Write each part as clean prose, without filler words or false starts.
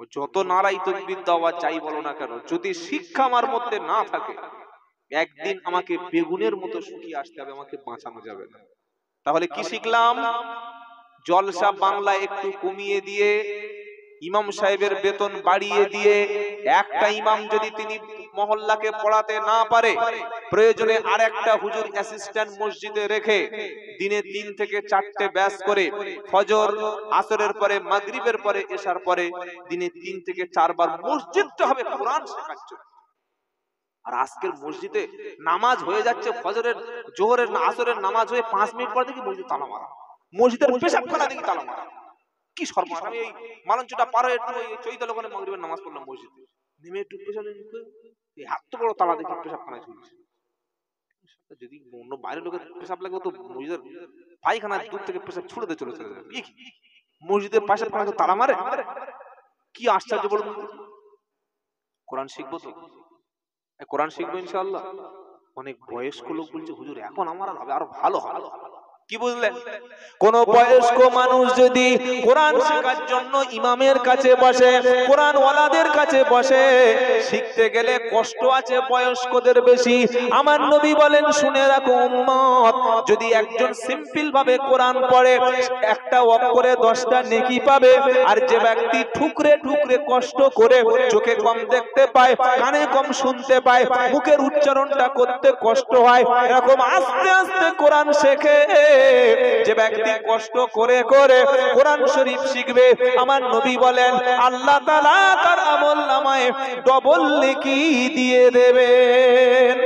ও যত নারাই তাকবীর দাও আর যাই বলো না কেন, যদি শিক্ষা আমার মধ্যে না থাকে, একদিন আমাকে বেগুনের মতো শুকিয়ে আসতে হবে, আমাকে বাঁচানো যাবে না। তাহলে কি শিখলাম? জলসা বাংলা একটু কমিয়ে দিয়ে, ইমাম সাহেবের বেতন বাড়িয়ে দিয়ে, একটা ইমাম যদি তিনি মহল্লাকে পড়াতে না পারে, প্রয়োজনে আর একটা হুজুর অ্যাসিস্ট্যান্ট মসজিদে রেখে দিনে 3 থেকে 4টে ব্যাচ করে, ফজর, আসরের পরে, মাগরিবের পরে, এশার পরে দিনে 3 থেকে 4 বার মসজিদটা হবে কোরআন শেখার জন্য। আর আজকের মসজিদে নামাজ হয়ে যাচ্ছে, ফজরের, জোহরের, আসরের নামাজ হয়ে 5 মিনিট পর দেখি মসজিদ তালা মারা, মসজিদের পেশাবখানা দেখি তালা মারা। কি সর্বনাশ! আমি এই মালঞ্চটা পার হয়ে একটু চৈতাল ওখানে মাগরিবের নামাজ পড়লাম মসজিদে, নেমে একটু পেশাবে, এত বড় তালা দেখি পেশাবখানায় ঝুলছে। যদি অন্য বাইরের লোকের পেশাব লাগে তো মসজিদের পায়খানা দূর থেকে পেশাব ছুড়ে দিয়ে চলে যাবে। মসজিদের পেশাবখানা তো তালা মারে, কি আশ্চর্য বলুন। কোরআন শিখবো তো, কোরআন শিখবো ইনশাআল্লাহ। অনেক বয়স্ক লোক বলছে হুজুর এখন আমার হবে, আরো ভালো হবে। কি বুঝলেন? কোন বয়স্ক মানুষ যদি কোরআন শেখার জন্য ইমামের কাছে বসে, কোরআন ওয়ালাদের কাছে বসে, শিখতে গেলে কষ্ট আছে বয়স্কদের বেশি। আমার নবী বলেন, শুনে রাখো উম্মত, যদি একজন সিম্পল ভাবে কোরআন পড়ে, একটা অক্ষরে 10টা নেকি পাবে। আর যে ব্যক্তি ঠুকরে ঠুকরে কষ্ট করে, চোখে কম দেখতে পায়, কানে কম শুনতে পায়, মুখের উচ্চারণটা করতে কষ্ট হয়, এরকম আস্তে আস্তে কোরআন শেখে যে ব্যক্তি কষ্ট করে করে কোরআন শরীফ শিখবে, আমার নবী বলেন আল্লাহ তাআলা তার আমলনামায় ডবল নেকি দিয়ে দেবেন।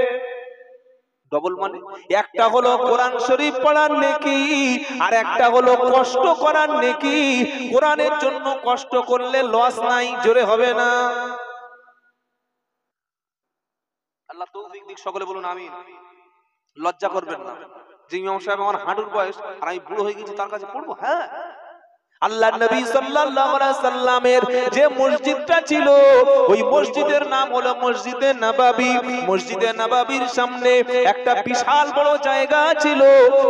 ডবল মানে একটা হলো কোরআন শরীফ পড়ার নেকি, আর একটা হলো কষ্ট করার নেকি। কোরআনের জন্য কষ্ট করলে লস নাই, জোরে হবে না। আল্লাহ তৌফিক দিক, সকলে বলুন আমিন। লজ্জা করবেন না যে ইমাম সাহেব আমার হাঁটুর বয়স আর আমি বুড়ো হয়ে গেছি, তার কাছে পড়বো? হ্যাঁ, আল্লাহর নবী সাল্লাল্লাহু আলাইহি সাল্লামের যে মসজিদটা ছিল, ওই মসজিদের নাম হলো মসজিদে নববী। মসজিদে নববীর সামনে একটা বিশাল বড় জায়গা ছিল,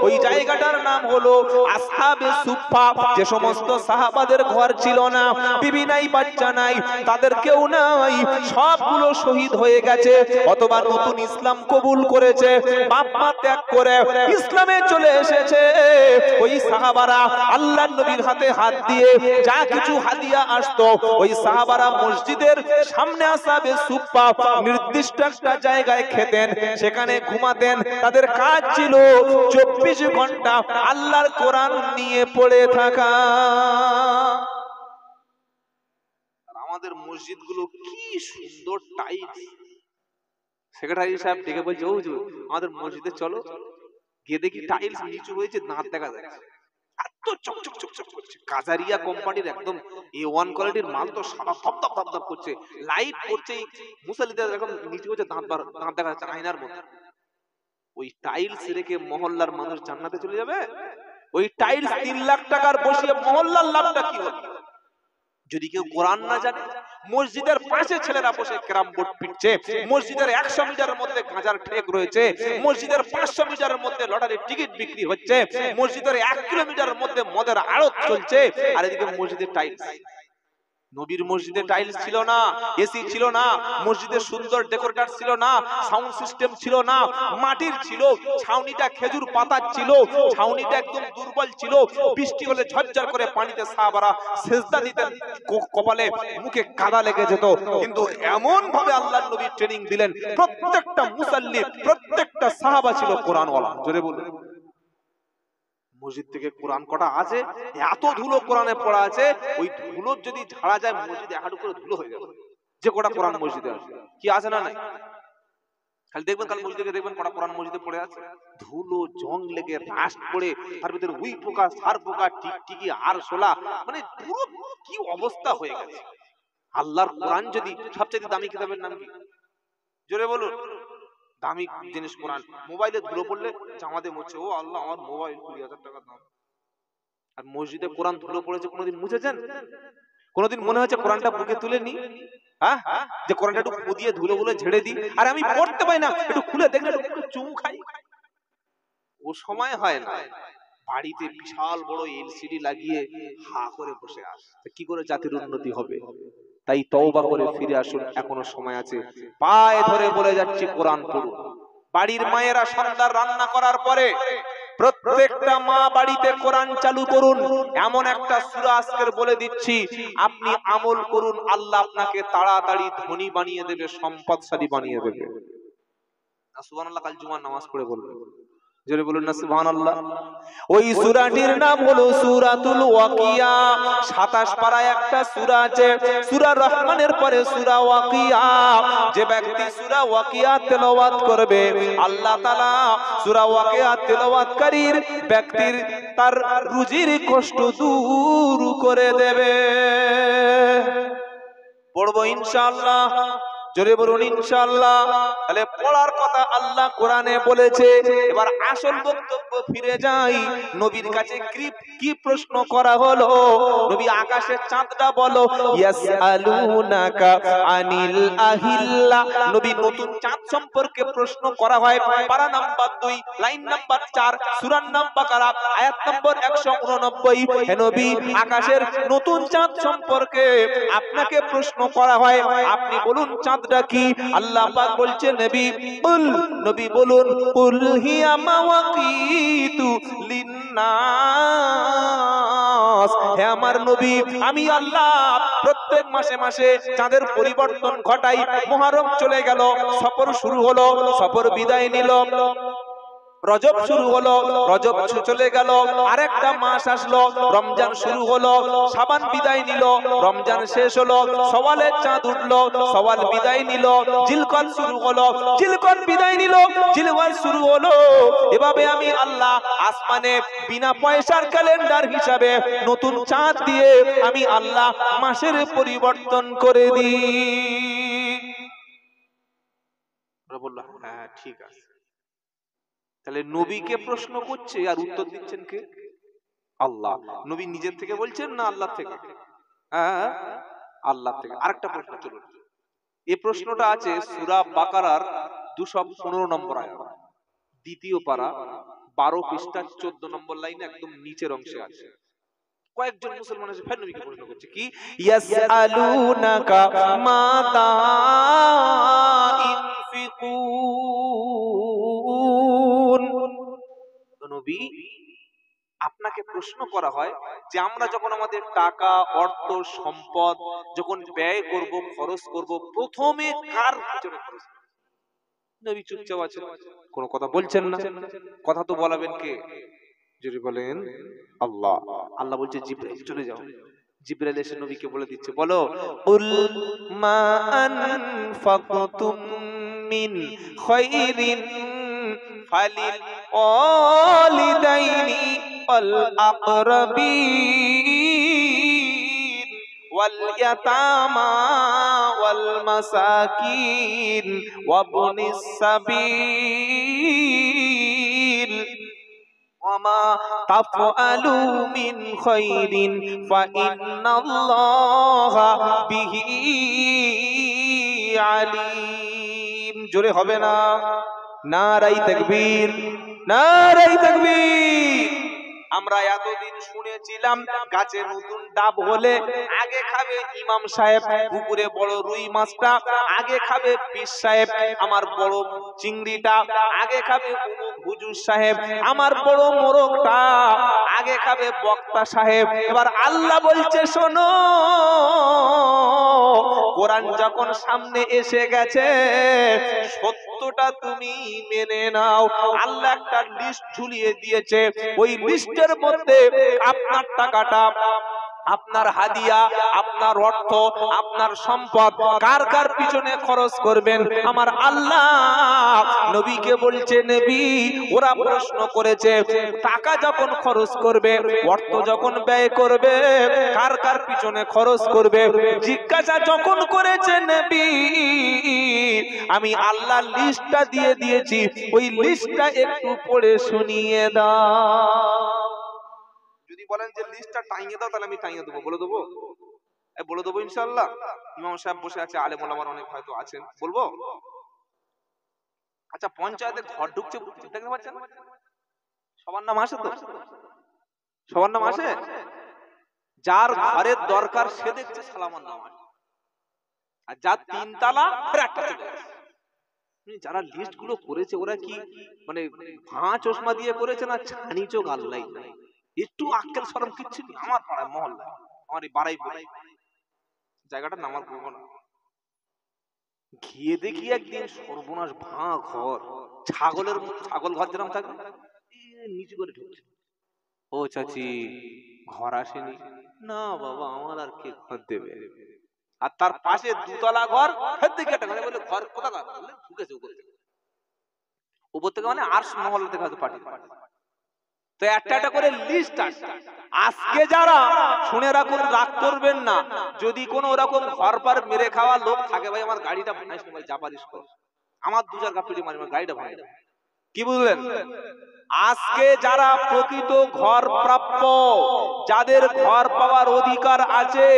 ওই জায়গাটার নাম হলো আসহাবে সুফফা। যে সমস্ত সাহাবাদের ঘর ছিল না, বিবি নাই, বাচ্চা নাই, তাদের কেউ নাই, সবগুলো শহীদ হয়ে গেছে, অথবা নতুন ইসলাম কবুল করেছে, বাপ মা ত্যাগ করে ইসলামে চলে এসেছে। ওই সাহাবারা আল্লাহর নবীর হাতে হাত দিয়ে যা কিছু হাদিয়া আসতো, ওই সাহাবারা মসজিদের সামনে আসহাবে সুফফা নির্দিষ্ট একটা জায়গায় খেতেন, সেখানে ঘুমাতেন। তাদের কাজ ছিল 24 ঘন্টা আল্লাহর কোরআন নিয়ে পড়ে থাকা। আর আমাদের মসজিদগুলো কি সুন্দর টাইলস! সেক্রেটারি সাহেব ডেকে বলছে, ও হুজুর আমাদের মসজিদে চলো, গিয়ে দেখি টাইলস নিচু হয়েছে, দাঁত দেখা যাচ্ছে, এত চকচক চকচক করছে। কাজারিয়া কোম্পানির একদম A1 কোয়ালিটির মাল, তো সাদা ধপধপ ধপধপ করছে, লাইট পড়ছে, মুসল্লিদের এরকম নিচু হচ্ছে, দাঁত দেখা যাচ্ছে আয়নার মতো। ওই টাইলস রেখে মহল্লার মানুষ জান্নাতে চলে যাবে? ওই টাইলস 3 লাখ টাকার বসিয়ে মহল্লার লাভটা কি হবে? যদি কেউ কোরআন না জানে, মসজিদের পাশে ছেলেরা বসে ক্যারাম বোর্ড পিটছে, মসজিদের 100 মিটারের মধ্যে গাঁজার ঠেক রয়েছে, মসজিদের 500 মিটারের মধ্যে লটারির টিকিট বিক্রি হচ্ছে, মসজিদের 1 কিলোমিটারের মধ্যে মদের আড়ত চলছে, আর এদিকে মসজিদের টাইলস। নবীর মসজিদে টাইলস ছিল না, এসি ছিল না, মসজিদে সুন্দর ডেকোরেটর ছিল না, সাউন্ড সিস্টেম ছিল না, মাটির ছিল, ছাউনিটা খেজুর পাতার ছিল, ছাউনিটা একদম দুর্বল ছিল, বৃষ্টি হলে ঝরঝর করে পানিতে সাহাবারা সেজদা দিতেন, কপালে মুখে কাদা লেগে যেত। কিন্তু এমন ভাবে আল্লাহর নবী ট্রেনিং দিলেন, প্রত্যেকটা মুসাল্লি, প্রত্যেকটা সাহাবা ছিল কোরআনওয়ালা। জোরে বলুন। মসজিদ থেকে কোরআন কটা আছে, এত ধুলো কোরআনে পড়া আছে, ওই ধুলো যদি ঝাড়া যায় মসজিদে হাঁটু করে ধুলো হয়ে যাবে। যে কটা কোরআন মসজিদে আছে, কি আছে না নাই? খালি দেখবেন, কাল মসজিদে দেখবেন কটা কোরআন মসজিদে পড়ে আছে, ধুলো জং লেগে রাস্ট পড়ে, তার ভিতরে উই পোকা, সার পোকা, টিকটিকি, আর শোলা, মানে পুরো কি অবস্থা হয়ে গেছে। আল্লাহর কোরআন যদি, সবচেয়ে দামি কিতাবের নাম কি? জোরে বলুন। দামি জিনিস কোরআন। মোবাইলে ধুলো পড়লে জামাতে মুছছে, ও আল্লাহ আমার মোবাইল 20,000 টাকা দাম। আর মসজিদে কোরআন ধুলো পড়েছে, কোনোদিন মুছেছেন? কোনোদিন মনে হচ্ছে কোরআনটা বুকে তুলে নি, হ্যাঁ, যে কোরআনটা একটু খুদিয়ে ধুলো গুলো ঝেড়ে দিই, আর আমি পড়তে পাই না, একটু খুলে দেখলে একটু চুমু খাই? ও সময় হয় না। বাড়িতে বিশাল বড় এলসিডি লাগিয়ে হা করে বসে আস, কি করে জাতির উন্নতি হবে? তাই তওবা করে ফিরে আসুন, এখনো সময় আছে। পায়ে ধরে বলে যাচ্ছি, কোরআন পড়ুন। বাড়ির মায়েরা সন্ধ্যার রান্না করার পরে প্রত্যেকটা মা বাড়িতে কোরআন চালু করুন। এমন একটা সূরা আজকের বলে দিচ্ছি, আপনি আমল করুন, আল্লাহ আপনাকে তাড়াতাড়ি ধনী বানিয়ে দেবে, সম্পদশালী বানিয়ে দেবে। সুবহানাল্লাহ। কাল জুমার নামাজ পড়ে বলবেন, জোরে বলুন না সুবহানাল্লাহ। ওই সূরাটির নাম হলো সূরাতুল ওয়াকিয়া। 27 পারায় একটা সূরা আছে, সূরা রহমানের পরে সূরা ওয়াকিয়া। যে ব্যক্তি সূরা ওয়াকিয়া তেলাওয়াত করবে, আল্লাহ তাআলা সূরা ওয়াকিয়া তেলাওয়াতকারীর ব্যক্তির তার রুজির কষ্ট দূর করে দেবে। পড়বো ইনশাআল্লাহ, জোরে বলুন ইনশাআল্লাহ। তাহলে পড়ার কথা আল্লাহ কোরআনে বলেছে। এবার আসল বক্তব্য ফিরে যাই, নবীর কাছে কি প্রশ্ন করা হলো? নবী আকাশের চাঁদটা বলো, ইয়াসআলুনাকা আনিল আহিল্লা। নবী নতুন চাঁদ সম্পর্কে প্রশ্ন করা হয়। পারা নাম্বার 2, লাইন নাম্বার 4, সূরা নাম বাকারা, আয়াত নম্বর 189। হে নবী, আকাশের নতুন চাঁদ সম্পর্কে আপনাকে প্রশ্ন করা হয়, আপনি বলুন চাঁদটা কি? আল্লাহ পাক বলছেন, নবী কুল, নবী বলুন, কুল হিয়া মাওয়াকিতু লিন্নাস। হে আমার নবী, আমি আল্লাহ প্রত্যেক মাসে মাসে চাঁদের পরিবর্তন ঘটাই। মুহররম চলে গেল, সফর শুরু হলো, সফর বিদায় নিল, রজব শুরু হলো, রজব চলে গেল, আরেকটা মাস আসলো, রমজান শুরু হলো, শাবান বিদায় নিল, রমজান শেষ হলো, শাওয়ালের চাঁদ উঠলো, শাওয়াল বিদায় নিল, জিলকদ শুরু হলো, জিলকদ বিদায় নিল, জিলহজ শুরু হলো। এভাবে আমি আল্লাহ আসমানে বিনা পয়সার ক্যালেন্ডার হিসাবে নতুন চাঁদ দিয়ে আমি আল্লাহ মাসের পরিবর্তন করে দিই। বললাম হ্যাঁ ঠিক আছে। তাহলে নবীকে প্রশ্ন করছে আর উত্তর দিচ্ছেন কে? আল্লাহ। নবী নিজের থেকে বলছেন না আল্লাহ থেকে? হ্যাঁ, আল্লাহ থেকে। আরেকটা প্রশ্ন, চলুন। এই প্রশ্নটা আছে সূরা বাকারার 215 নম্বর আয়াত, দ্বিতীয় পারা, 12 পৃষ্ঠা 14 নম্বর লাইনে একদম নিচের অংশে আছে। কয়েকজন মুসলমান এসে ফের নবীকে প্রশ্ন করছে কি, ইয়াসআলুনাকা মাতা ইনফিকুন। নবী, আপনাকে প্রশ্ন করা হয় যে আমরা যখন আমাদের টাকা, অর্থ, সম্পদ যখন ব্যয় করব, খরচ করব, প্রথমে কার পিছনে খরচ করব? নবী চুপচাপ আছেন, কোনো কথা বলছেন না। কথা তো বলাবেন কে? যদি বলেন আল্লাহ। আল্লাহ বলছে জিবরাইল চলে যাও। জিবরাইল এসে নবীকে বলে দিচ্ছে, বলো, কুল মা আনফাকতুম মিন খায়রিন ফালিল ওয়ালিদাইনি ওয়াল আকরাবিন ওয়াল ইয়াতামা ওয়াল মাসাকিন ওয়াবনিস সাবিল وما تفعلوا من خير فإن الله به عليم। জোরে হবে না? নারায়ে তাকবীর, নারায়ে তাকবীর। আমরা এতদিন শুনেছিলাম গাছে নতুন ডাব হলে আগে খাবে ইমাম সাহেব, পুকুরে বড় রুই মাছটা আগে খাবে পীর সাহেব, আমার বড় চিংড়িটা আগে খাবে হুজুর সাহেব, আমার বড় মোরগটা আগে খাবে বক্তা সাহেব। এবার আল্লাহ বলছে, শোনো, কোরআন যখন সামনে এসে গেছে, সত্যটা তুমি মেনে নাও। আল্লাহ একটা লিস্ট ঝুলিয়ে দিয়েছে, ওই লিস্টের মধ্যে আপনার টাকাটা, আপনার হাদিয়া, আপনার অর্থ, আপনার সম্পদ কার কার পিছনে খরচ করবেন আমার আল্লাহ নবীকে বলছে, নবী ওরা প্রশ্ন করেছে টাকা যখন খরচ করবে, অর্থ যখন ব্যয় করবে, কার কার পিছনে খরচ করবে, জিজ্ঞাসা যখন করেছে নবী, আমি আল্লাহ লিস্টটা দিয়ে দিয়েছি, ওই লিস্টটা একটু পড়ে শুনিয়ে দাও। যদি বলেন যে লিস্টটা টাইয়ে দাও, তাহলে আমি টাইয়ে দেবো, বলে দেবো, বলে দেবো ইনশাআল্লাহ। ইমাম সাহেব বসে আছে, আলেম ওলামার অনেক হয়তো আছেন, বলবো। আচ্ছা, পঞ্চায়েতে ঘর ঢুকছে দেখতে পাচ্ছেন, সবার নাম আসে তো? সবার নাম আসে? যার ঘরের দরকার সে দেখছে সালামার নাম আসে। আর যার 3 তালা একটা চলে আসে। যারা লিস্ট গুলো করেছে ওরা কি মানে ভাঁ চশমা দিয়ে করেছে না ছানি চোখ আল্লাহ নাই, একটু আক্কেল শরম কিচ্ছু নেই। আমার পাড়ায় মহল্লা, আমার এই বাড়াই জায়গাটা নামার করবো না, গিয়ে দেখি একদিন সর্বনাশ, ভাঁ ঘর, ছাগল ঘর যেরকম থাকে নিচু করে ঢুকছে। ও চাচি ঘর আসেনি? না বাবা আমার আর কে ঘর দেবে। আর তার পাশে 2 তলা ঘর, দেখে একটা বলে ঘর কোথাকার, বলে ঢুকেছে উপর থেকে। উপর থেকে মানে আরশ মহল্লা থেকে হয়তো পাঠিয়ে। তো একটা একটা করে লিস্ট আছে। আজকে যারা শুনে রাখুন, রাগ করবেন না, যদি কোনো ওরকম ঘর পার মেরে খাওয়া লোক থাকে, ভাই আমার গাড়িটা ভাঙাইস ভাই, যা পারিস কর, আমার 2-4 গাপিটি মারি, আমার গাড়িটা ভাঙাই। কি বুঝলেন? আজকে যারা প্রকৃত ঘর প্রাপ্য, যাদের ঘর পাওয়ার অধিকার আছে,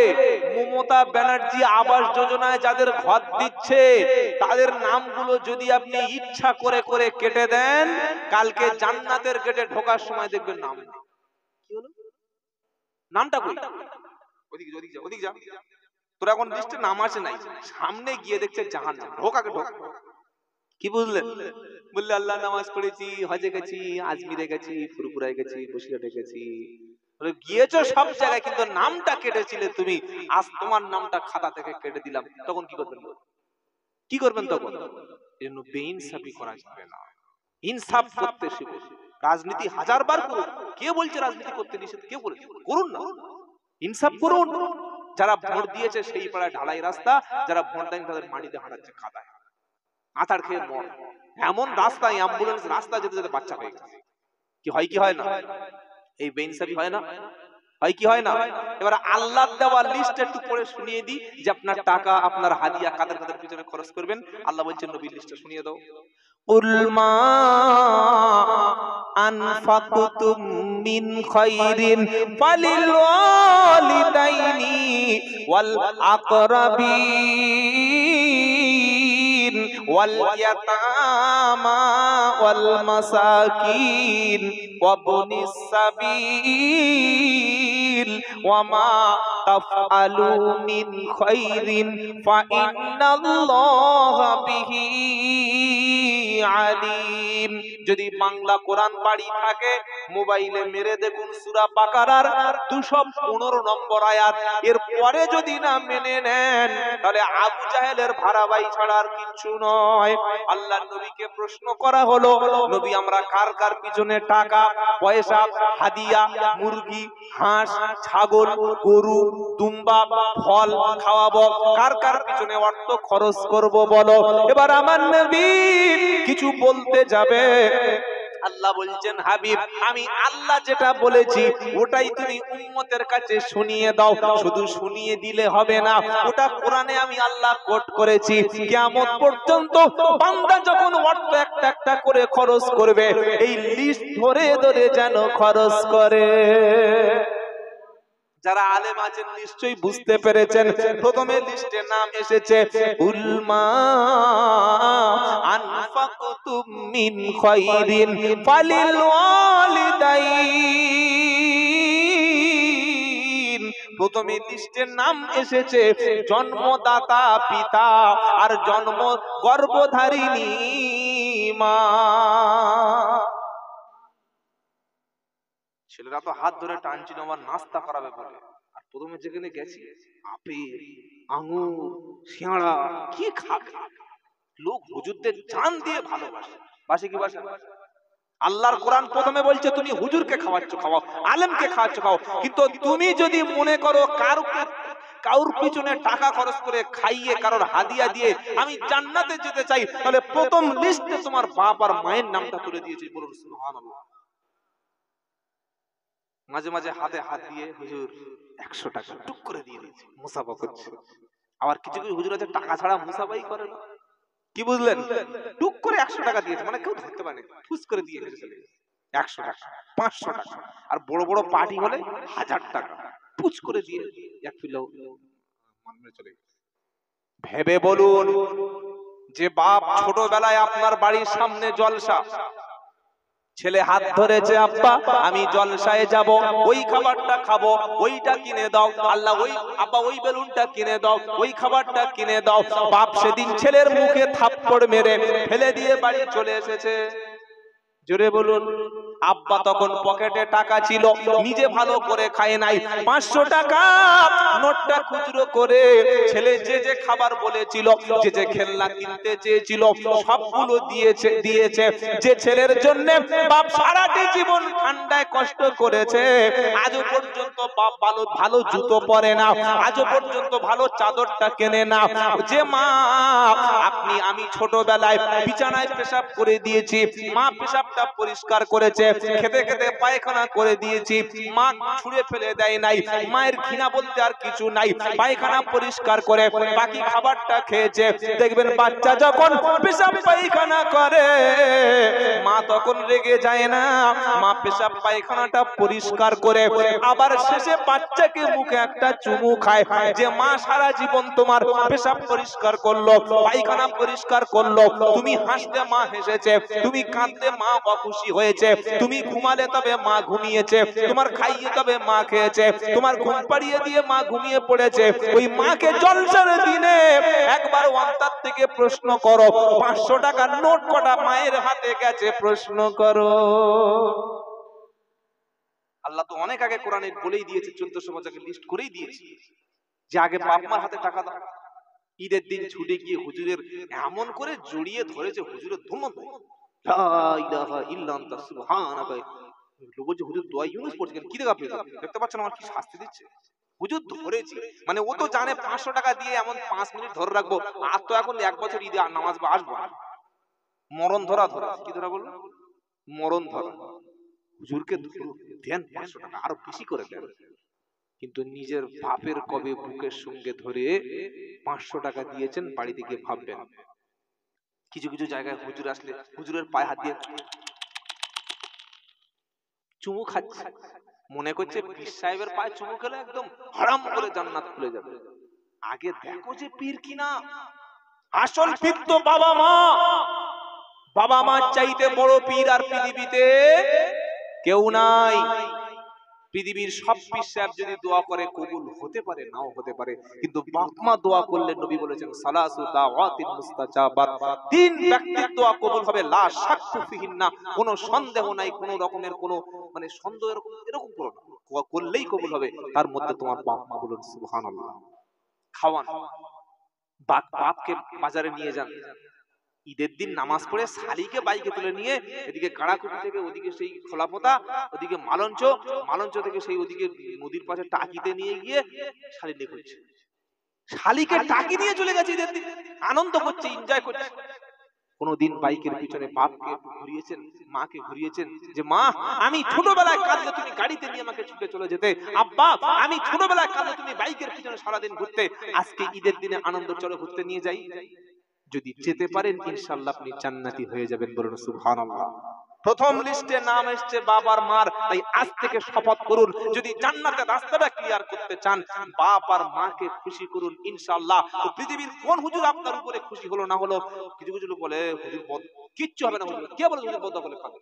মমতা ব্যানার্জি আবাস যোজনায় যাদের ঘর দিচ্ছে, তাদের নামগুলো যদি আপনি ইচ্ছা করে করে কেটে দেন, কালকে জান্নাতের গেটে ঢোকার সময় দেখবেন নাম নেই। কি হলো? নামটা কই? ওদিকে যা। তোর এখন লিস্টে নাম আছে নাই, সামনে গিয়ে দেখছে জাহান্নাম, ঢোক আগে ঢোক। কি বুঝলেন? বললে আল্লাহ নামাজ পড়েছি, হজে গেছি, আজমিরে গেছি, ফুরফুরায় গেছি, বসিরহাটে গেছি, গিয়েছো সব জায়গায়, কিন্তু নামটা কেটেছিলে তুমি, আজ তোমার নামটা খাতা থেকে কেটে দিলাম, তখন কি করবেন? কি করবেন তখন? এজন্য বেইনসাফি করা যাবে না, ইনসাফ করতে শিখুন। রাজনীতি 1000 বার করুন, কে বলছে রাজনীতি করতে নিষেধ? কে বলেছে? করুন না, ইনসাফ করুন। যারা ভোট দিয়েছে সেই পাড়ায় ঢালাই রাস্তা, যারা ভোট দেয়নি তাদের মাটিতে হাঁটাচ্ছে কাদায়, আছাড় খেয়ে মর। এমন রাস্তায় অ্যাম্বুলেন্স রাস্তা যেতে যেতে বাচ্চা হয়ে গেছে। কি হয় কি হয় না? এই বেইনসাফি হয় না? হয় কি হয় না? এবার আল্লাহর দেওয়া লিস্ট একটু পড়ে শুনিয়ে দিই, যে আপনার টাকা, আপনার হাদিয়া কাদের কাদের পিছনে খরচ করবেন। আল্লাহ বলছেন নবীর লিস্টটা শুনিয়ে দাও। কুল মা আনফাকতুম মিন খায়রিন ফালিল ওয়ালিদাইনি ওয়াল আকরাবিন ওয়াল ইয়াতামা ওয়াল মাসাকিন ওয়া বুনিস সাবিল ওয়া মা তাফআলু মিন খায়রিন ফা ইন্নাল্লাহা বিহি আলিম। যদি বাংলা কোরআন বাড়ি থাকে, মোবাইলে মেরে দেখুন সূরা বাকারার 215 নম্বর আয়াত। এর পরে যদি না মেনে নেন, তাহলে আবু জাহেলের ভাড়াবাই ছাড়া আর কিচ্ছু নয়। আল্লাহর নবীকে প্রশ্ন করা হলো, নবী আমরা কার কার পিছনে টাকা পয়সা, হাদিয়া, মুরগি, হাঁস, ছাগল, গরু, দুম্বা, ফল খাওয়াবো, কার কার পিছনে অর্থ খরচ করব বলো। এবার আমার নবী কিছু বলতে যাবে, আল্লাহ বলছেন হাবিব আমি আল্লাহ যেটা বলেছি ওটাই তুমি উম্মতের কাছে শুনিয়ে দাও। শুধু শুনিয়ে দিলে হবে না, ওটা কোরআনে আমি আল্লাহ কোট করেছি। কিয়ামত পর্যন্ত বান্দা যখন অর্থ একটা একটা করে খরচ করবে, এই লিস্ট ধরে ধরে যেন খরচ করে। যারা আলেম আছেন নিশ্চয়ই বুঝতে পেরেছেন। প্রথমে লিস্টে নাম এসেছে উলমা আনফাকতুম মিন খায়রিন ফালিল ওয়ালিদাইন। প্রথমে লিস্টের নাম এসেছে জন্মদাতা পিতা আর জন্ম গর্ভধারিণী মা। ছেলেরা তো হাত ধরে টানছিল আমার নাস্তা করাবে বলে, আর প্রথমে যেখানে গেছি আপেল, আঙুর, সিঙ্গাড়া কি খাবে। লোক হুজুরদের জান দিয়ে ভালোবাসে, বাসে কি বাসে? আল্লাহর কোরআন প্রথমে বলছে তুমি হুজুরকে খাওয়াচ্ছ খাওয়াও, আলেমকে খাওয়াচ্ছ খাও, কিন্তু তুমি যদি মনে করো কারোর পিছনে টাকা খরচ করে খাইয়ে কারোর হাদিয়া দিয়ে আমি জান্নাতে যেতে চাই, তাহলে প্রথম লিস্টে তোমার বাপ আর মায়ের নামটা তুলে দিয়েছি। বলুন সুবহানাল্লাহ। মাঝে মাঝে হাতে হাত দিয়ে হুজুর 100 টাকা টুক করে দিয়ে দিয়েছে, মুসাফা করছে। আবার কিছু কিছু হুজুর আছে টাকা ছাড়া মুসাফাই করে না। কি বুঝলেন? টুক করে 100 টাকা দিয়েছে, মানে কেউ ধরতে পারে, ফুস করে দিয়ে গেছে 100 টাকা, 500 টাকা। আর বড় বড় পার্টি হলে 1000 টাকা পুচ করে দিয়ে এক ফিলো মনে চলে গেছে। ভেবে বলুন, যে বাপ ছোটবেলায় আপনার বাড়ির সামনে জলসা, ছেলে হাত ধরেছে, আব্বা আমি জলসায় যাব, ওই খাবারটা খাবো, ওইটা কিনে দাও। আল্লাহ ওই আব্বা ওই বেলুনটা কিনে দাও, ওই খাবারটা কিনে দাও। বাপ সেদিন ছেলের মুখে থাপ্পড় মেরে ফেলে দিয়ে বাড়ি চলে এসেছে। জোরে বলুন। আব্বা তখন পকেটে টাকা ছিল, নিজে ভালো করে খায় নাই। 500 টাকা নোটটা খুচরো করে ছেলে যে যে খাবার বলেছিল, যে যে খেলনা কিনতে চেয়েছিল, সবগুলো দিয়েছে। যে ছেলের জন্য বাপ সারাটি জীবন ঠান্ডায় কষ্ট করেছে, আজও পর্যন্ত বাপ ভালো জুতো পরে না, আজও পর্যন্ত ভালো চাদরটা কেনে না। যে মা আমি ছোটবেলায় বিছানায় পেশাব করে দিয়েছি, মা পেশাবটা পরিষ্কার করেছে, খেতে খেতে পায়খানা করে দিয়েছি, মা ছুঁড়ে ফেলে দেয় নাই। মায়ের ঘৃণা বলতে আর কিছু নাই, পায়খানা পরিষ্কার করে বাকি খাবারটা খেয়েছে। দেখবেন বাচ্চা যখন পেশাব পায়খানা করে, মা তখন রেগে যায় না, মা পেশাব পায়খানাটা পরিষ্কার করে আবার শেষে বাচ্চাকে মুখে একটা চুমু খায়। যে মা সারা জীবন তোমার পেশাব পরিষ্কার করলো, পায়খানা পরিষ্কার করলো, তুমি হাসলে মা হেসেছে, তুমি কাঁদলে মা অখুশি হয়েছে, তুমি ঘুমালে তবে মা ঘুমিয়েছে, তোমার খাইয়ে তবে মা খেয়েছে, তোমার ঘুম পাড়িয়ে দিয়ে মা ঘুমিয়ে পড়েছে। ওই মাকে জলসার দিনে একবার অন্তর থেকে প্রশ্ন করো, 500 টাকার নোট কটা মায়ের হাতে গেছে প্রশ্ন করো। আল্লাহ তো অনেক আগে কোরআনে বলেই দিয়েছে, 1400 বছর লিস্ট করেই দিয়েছে যে আগে বাপ মার হাতে টাকা দাও। ঈদের দিন ছুটে গিয়ে হুজুরের এমন করে জড়িয়ে ধরেছে, হুজুরের ধুমন লা ইলাহা ইল্লা আনতা সুবহানাকা। লোক যে হুজুর দোয়া ইউনুস পড়ছে, কি দেখা পেয়ে দেখতে পাচ্ছেন আমার কি শাস্তি দিচ্ছে। হুজুর ধরেছি মানে ও তো জানে 500 টাকা দিয়ে এমন 5 মিনিট ধরে রাখবো, আর তো এখন 1 বছর ঈদে নামাজ আসবো না। মরণ ধরা কি ধরা বলবো, মরণ ধরা। হুজুরকে দেন 500 টাকা, আরো বেশি করে দেন। কিন্তু নিজের বাপের কবে বুকের সঙ্গে ধরে 500 টাকা দিয়েছেন, বাড়িতে গিয়ে ভাববেন। কিছু কিছু জায়গায় হুজুর আসলে হুজুরের পায়ে হাত দিয়ে চুমু খাচ্ছে, মনে করছে পীর সাহেবের পায়ে চুমু খেলে একদম হারাম করে জান্নাত খুলে যাবে। আগে দেখো যে পীর কিনা। আসল পীর তো বাবা মা। বাবা মা চাইতে বড় পীর আর পৃথিবীতে কেউ নাই। পৃথিবীর সব পীর সাহেব যদি দোয়া করে কবুল হতে পারে, নাও হতে পারে, কিন্তু বাপ মা দোয়া করলে নবী বলেছেন সালাসু দাওয়াতিন মুস্তাজাবাত, তিন ব্যক্তির দোয়া কবুল হবে, লা শাক্কু ফিহিন্না, কোনো সন্দেহ নাই, কোনো রকমের কোনো মানে সন্দেহ এরকম করো না, করলেই কবুল হবে। তার মধ্যে তোমার বাপ মা, বলুন সুবহানাল্লাহ। খাওয়ান, বাপকে বাজারে নিয়ে যান, ঈদের দিন নামাজ পড়ে শালিকে বাইকে তুলে নিয়ে এদিকে গাড়াকুটি থেকে ওদিকে সেই খোলাপোতা, ওদিকে মালঞ্চ থেকে সেই ওদিকে নদীর পাশে টাকিতে নিয়ে গিয়ে শালি নিয়ে করছে। শালিকে টাকি নিয়ে চলে গেছে, ঈদের দিন আনন্দ করছে, এনজয় করছে। কোনদিন বাইকের পিছনে বাপকে ঘুরিয়েছেন, মাকে ঘুরিয়েছেন যে মা আমি ছোটবেলায় কাঁদলে তুমি গাড়িতে নিয়ে আমাকে ছুটে চলে যেতে, আব্বা আমি ছোটবেলায় কাঁদলে তুমি বাইকের পিছনে সারাদিন ঘুরতে, আজকে ঈদের দিনে আনন্দ চলো ঘুরতে নিয়ে যাই। যদি যেতে পারেন ইনশাআল্লাহ আপনি জান্নাতি হয়ে যাবেন, বলুন সুবহানাল্লাহ। প্রথম লিস্টে নাম এসেছে বাবার মার, তাই আজ থেকে শপথ করুন যদি জান্নাতের রাস্তাটা ক্লিয়ার করতে চান, বাপ আর মাকে খুশি করুন ইনশাআল্লাহ। তো পৃথিবীর কোন হুজুর আপনার উপরে খুশি হলো না হলো, কিছু কিছু লোক বলে হুজুর কিচ্ছু হবে না, হুজুর কে বলে হুজুর বদয়া বলে খাবে,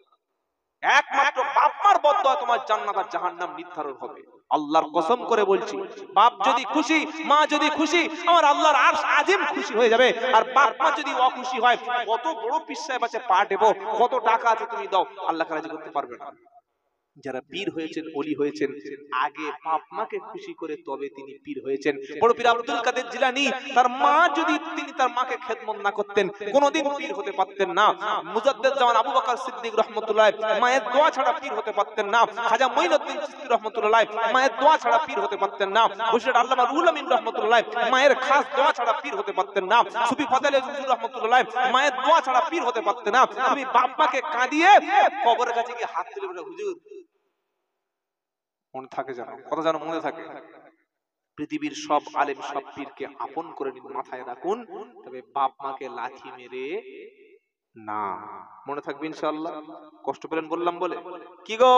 একমাত্র বাপ মার বদয়া তোমার জান্নাত আর জাহান্নাম নির্ধারণ হবে। আল্লাহর কসম করে বলছি, বাপ যদি খুশি, মা যদি খুশি, আমার আল্লাহর আরশ আজিম খুশি হয়ে যাবে। আর বাপ মা যদি অখুশি হয়, কত বড় পীর সাহেব আছে পা টেপো, কত টাকা আছে তুমি দাও, আল্লাহকে রাজি করতে পারবে না। যারা পীর হয়েছেন, ওলি হয়েছেন, আগে বাপ মাকে খুশি করে তবে তিনি পীর হয়েছেন। বড় পীর আব্দুল কাদের জিলানী, তার মা যদি তিনি তার মাকে খেদমত না করতেন, কোনোদিন পীর হতে পারতেন না। মুজাদ্দেদ জামান আবু বকর সিদ্দিক রাহমাতুল্লাহ মায়ের দোয়া ছাড়া পীর হতে পারতেন না। খাজা মঈনুদ্দিন চিশতি রাহমাতুল্লাহ মায়ের দোয়া ছাড়া পীর হতে পারতেন না। মুর্শিদ আল্লামা রুহুল আমিন রাহমাতুল্লাহ মায়ের খাস দোয়া ছাড়া পীর হতে পারতেন না। সুফি ফাদাইল হুজুর রাহমাতুল্লাহ মায়ের দোয়া ছাড়া পীর হতে পারতেন না। তুমি বাপ মাকে কাঁদিয়ে কবরের কাছে গিয়ে হাত তুলে বলে হুজুর, মনে থাকে জানো, কথা জানো মনে থাকে। পৃথিবীর সব আলেম সব পীরকে আপন করে নিন, মাথায় রাখুন, তবে বাপ মাকে লাথি মেরে না। মনে থাকবে ইনশাআল্লাহ। কষ্ট পেলেন বললাম বলে, কি গো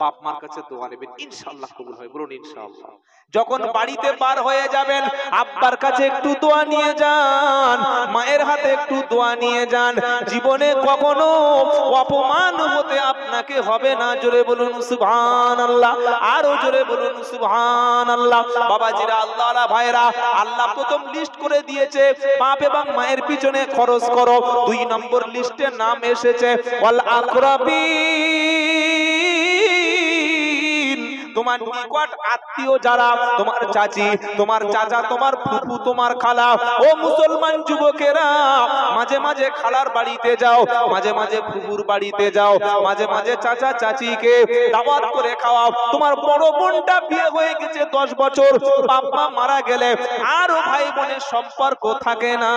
বাপ মার কাছে দোয়া নেবেন, ইনশাআল্লাহ কবুল হয়। বলুন ইনশাআল্লাহ। যখন বাড়িতে বার হয়ে যাবেন, আব্বার কাছে একটু দোয়া নিয়ে যান, মায়ের হাতে একটু দোয়া নিয়ে যান। জীবনে কখনো অপমান হতে আপনাকে হবে না। জোরে বলুন সুবহানাল্লাহ, আরো জোরে বলুন সুবহানাল্লাহ। বাবাজিরা, আল্লাহওয়ালা ভাইরা, আল্লাহ প্রথম লিস্ট করে দিয়েছে, বাপ এবং মায়ের পিছনে খরচ করো। 2 নম্বর লিস্টে নাম এসেছে ওয়াল আকরাবিন, তোমার নিকট আত্মীয় যারা, তোমার চাচি, তোমার চাচা, তোমার ফুফু, তোমার খালা। ও মুসলমান যুবকেরা, মাঝে মাঝে খালার বাড়িতে যাও, মাঝে মাঝে ফুফুর বাড়িতে যাও, মাঝে মাঝে চাচা চাচিকে দাওয়াত করে খাওয়াও। তোমার বড় বোনটা বিয়ে হয়ে গেছে 10 বছর, বাপ মা মারা গেলে আরো ভাই বোনের সম্পর্ক থাকে না,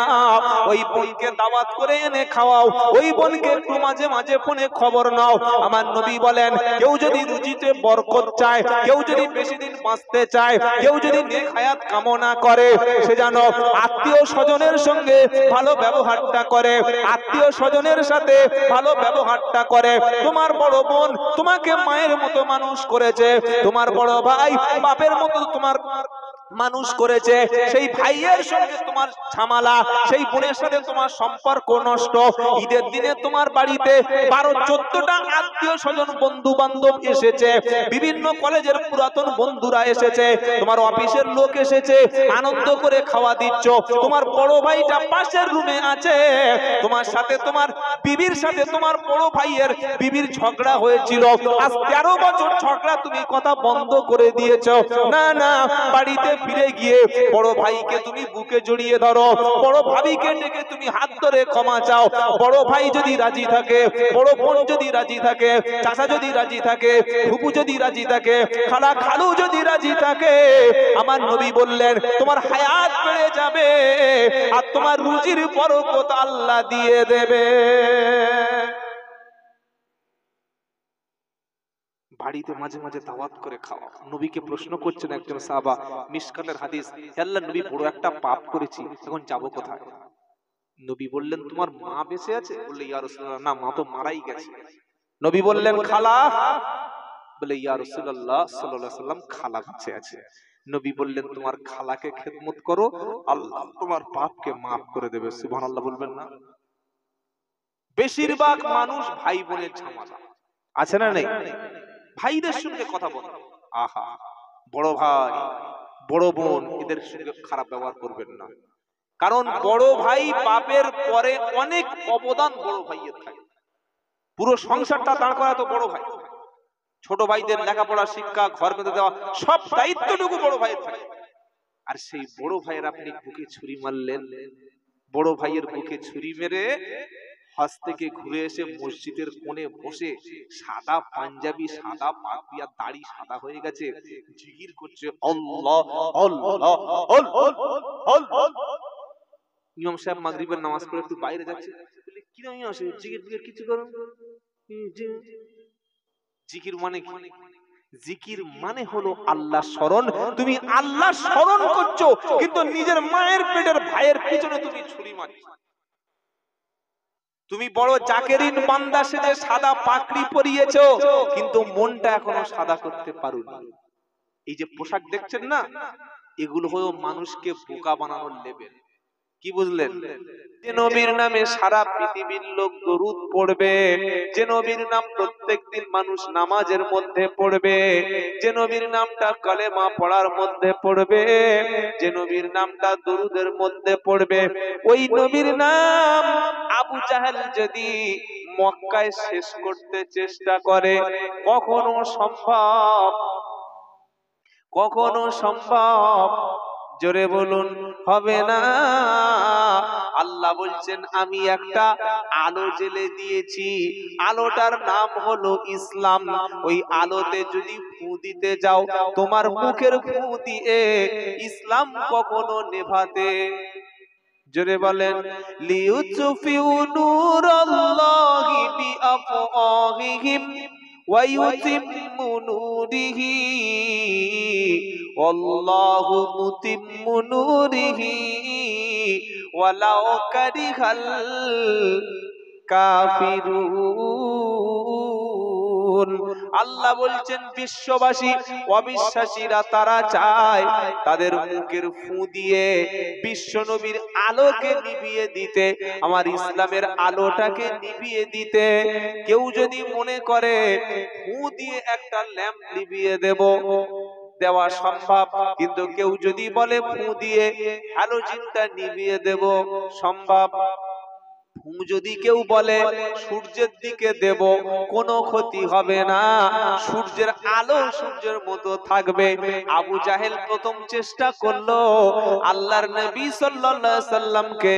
ওই বোনকে দাওয়াত করে এনে খাওয়াও। ওই বোনকে একটু মাঝে মাঝে ফোনে খবর নাও। আমার নবী বলেন, কেউ যদি রুজিতে বরকত চায়, কেউ যদি বেশি দিন বাঁচতে চায়, কেউ যদি নেক হায়াত কামনা করে, সে যেন আত্মীয় স্বজনের সঙ্গে ভালো ব্যবহারটা করে, আত্মীয় স্বজনের সাথে ভালো ব্যবহারটা করে। তোমার বড় বোন তোমাকে মায়ের মতো মানুষ করেছে, তোমার বড় ভাই বাপের মতো তোমার মানুষ করেছে, সেই ভাইয়ের সঙ্গে তোমার ঝামেলা, সেই বোনের সাথে তোমার সম্পর্ক নষ্ট। ঈদের দিনে তোমার বাড়িতে 12-14টা আত্মীয় স্বজন বন্ধু বান্ধব এসেছে, বিভিন্ন কলেজের পুরাতন বন্ধুরা এসেছে, তোমার অফিসের লোক এসেছে, আনন্দ করে খাওয়া দিচ্ছ। তোমার বড় ভাইটা পাশের রুমে আছে, তোমার সাথে তোমার বিবির সাথে তোমার বড় ভাইয়ের বিবির ঝগড়া হয়েছিল, আজ 13 বছর ঝগড়া তুমি কথা বন্ধ করে দিয়েছো। না না, বাড়িতে ফিরে গিয়ে বড় ভাইকে তুমি বুকে জড়িয়ে ধরো, বড় ভাবিকে ডেকে তুমি হাত ধরে ক্ষমা চাও। বড় ভাই যদি রাজি থাকে, বড় বোন যদি রাজি থাকে, চাচা যদি রাজি থাকে, ফুফু যদি রাজি থাকে, খালা খালু যদি রাজি থাকে, আমার নবী বললেন তোমার হায়াত বেড়ে যাবে আর তোমার রুজির বরকত আল্লাহ দিয়ে দেবে। বাড়িতে মাঝে মাঝে দাওয়াত করে খাওয়া। নবীকে প্রশ্ন করছেন একজন সাহাবা, মিশকাতের হাদিস, আল্লাহর নবী বড় একটা পাপ করেছি, এখন যাব কোথায়? নবী বললেন তোমার মা বেঁচে আছে? বললে ইয়া রাসূলুল্লাহ, না, মা তো মারাই গেছে। নবী বললেন খালা? বলে ইয়া রাসূলুল্লাহ সাল্লাল্লাহু আলাইহি ওয়াসাল্লাম, খালা বেঁচে আছে। নবী বললেন তোমার খালাকে খেদমত করো, আল্লাহ তোমার পাপকে maaf করে দেবে। সুবহানাল্লাহ বলবেন না? বেশিরভাগ মানুষ ভাই বোনের ঝামেলা আছে না নেই? ভাইদের সঙ্গে কথা বল, আহা বড় ভাই বড় বোন এদের সঙ্গে খারাপ ব্যবহার করবেন না, কারণ বড় ভাই বাপের পরে অনেক অবদান বড় ভাইয়ের থাকে। পুরো সংসারটা দাঁড় করা তো বড় ভাই। ছোট ভাইদের লেখাপড়া, শিক্ষা, ঘর বেঁধে দেওয়া, সব দায়িত্বটুকু বড় ভাইয়ের থাকে। আর সেই বড় ভাইয়ের আপনি বুকে ছুরি মারলেন, বড় ভাইয়ের বুকে ছুরি মেরে হজ থেকে ঘুরে এসে মসজিদের কোণে বসে সাদা পাঞ্জাবি, সাদা পাগড়ি আর দাড়ি সাদা হয়ে গেছে, জিকির করছে আল্লাহ আল্লাহ আল্লাহ। ইমাম সাহেব মাগরিবের নামাজ পড়ে একটু বাইরে যাচ্ছে, বলে কি না ইমাম সাহেব জিকির বিকির কিছু করুন। জিকির মানে কি? জিকির মানে হলো আল্লাহ স্মরণ। তুমি আল্লাহ স্মরণ করছো, কিন্তু নিজের মায়ের পেটের ভাইয়ের পিছনে তুমি ছুরি মারছো। তুমি বড় জাকেরিন বান্দা সেজে সাদা পাগড়ি পরিয়েছো, কিন্তু মনটা এখনো সাদা করতে পারোনি। এই যে পোশাক দেখছেন না, এগুলো হলো মানুষকে বোকা বানানোর লেভেল। কি বুঝলেন? যে নবীর নামে সারা পৃথিবীর লোক দরুদ পড়বে, যে নবীর নাম প্রত্যেকদিন মানুষ নামাজের মধ্যে পড়বে, যে নবীর নামটা কালেমা পড়ার মধ্যে পড়বে, যে নবীর নামটা দরুদের মধ্যে পড়বে, ওই নবীর নাম আবু জাহেল যদি মক্কায় শেষ করতে চেষ্টা করে, কখনো সম্ভব, কখনো সম্ভব, জোরে বলুন, হবে না। আল্লাহ বলছেন আমি একটা আলো জ্বেলে দিয়েছি, আলোটার নাম হলো ইসলাম। ওই আলোতে যদি ফু দিতে যাও, তোমার মুখের ফু দিয়ে ইসলাম কখনো নেভাতে, জোরে বলেন, লিউতফিউ নূরাল্লাহি বিআফওয়াহিহিম ওয়া ইউতিম্মু নূরিহি ওয়াল্লাহু মুতিম্মু নূরিহি ওয়ালাউ কারিহাল কাফিরুন। আল্লাহ বলছেন বিশ্ববাসী অবিশ্বাসীরা তারা চায় তাদের মুখের ফু দিয়ে বিশ্ব নবীর আলোকে নিভিয়ে দিতে, আমার ইসলামের আলোটাকে নিভিয়ে দিতে। কেউ যদি মনে করে ফু দিয়ে একটা ল্যাম্প নিভিয়ে দেব, দেওয়া সম্ভব, কিন্তু কেউ যদি বলে ফু দিয়ে হ্যালোজিনটা নিভিয়ে দেব, সম্ভব। যদি কেউ বলে সূর্যের দিকে দেব, কোনো ক্ষতি হবে না, সূর্যের আলো সূর্যের মতো থাকবে। আবু জাহেল প্রথম চেষ্টা করলো আল্লাহর নবী সাল্লাল্লাহু আলাইহি সাল্লামকে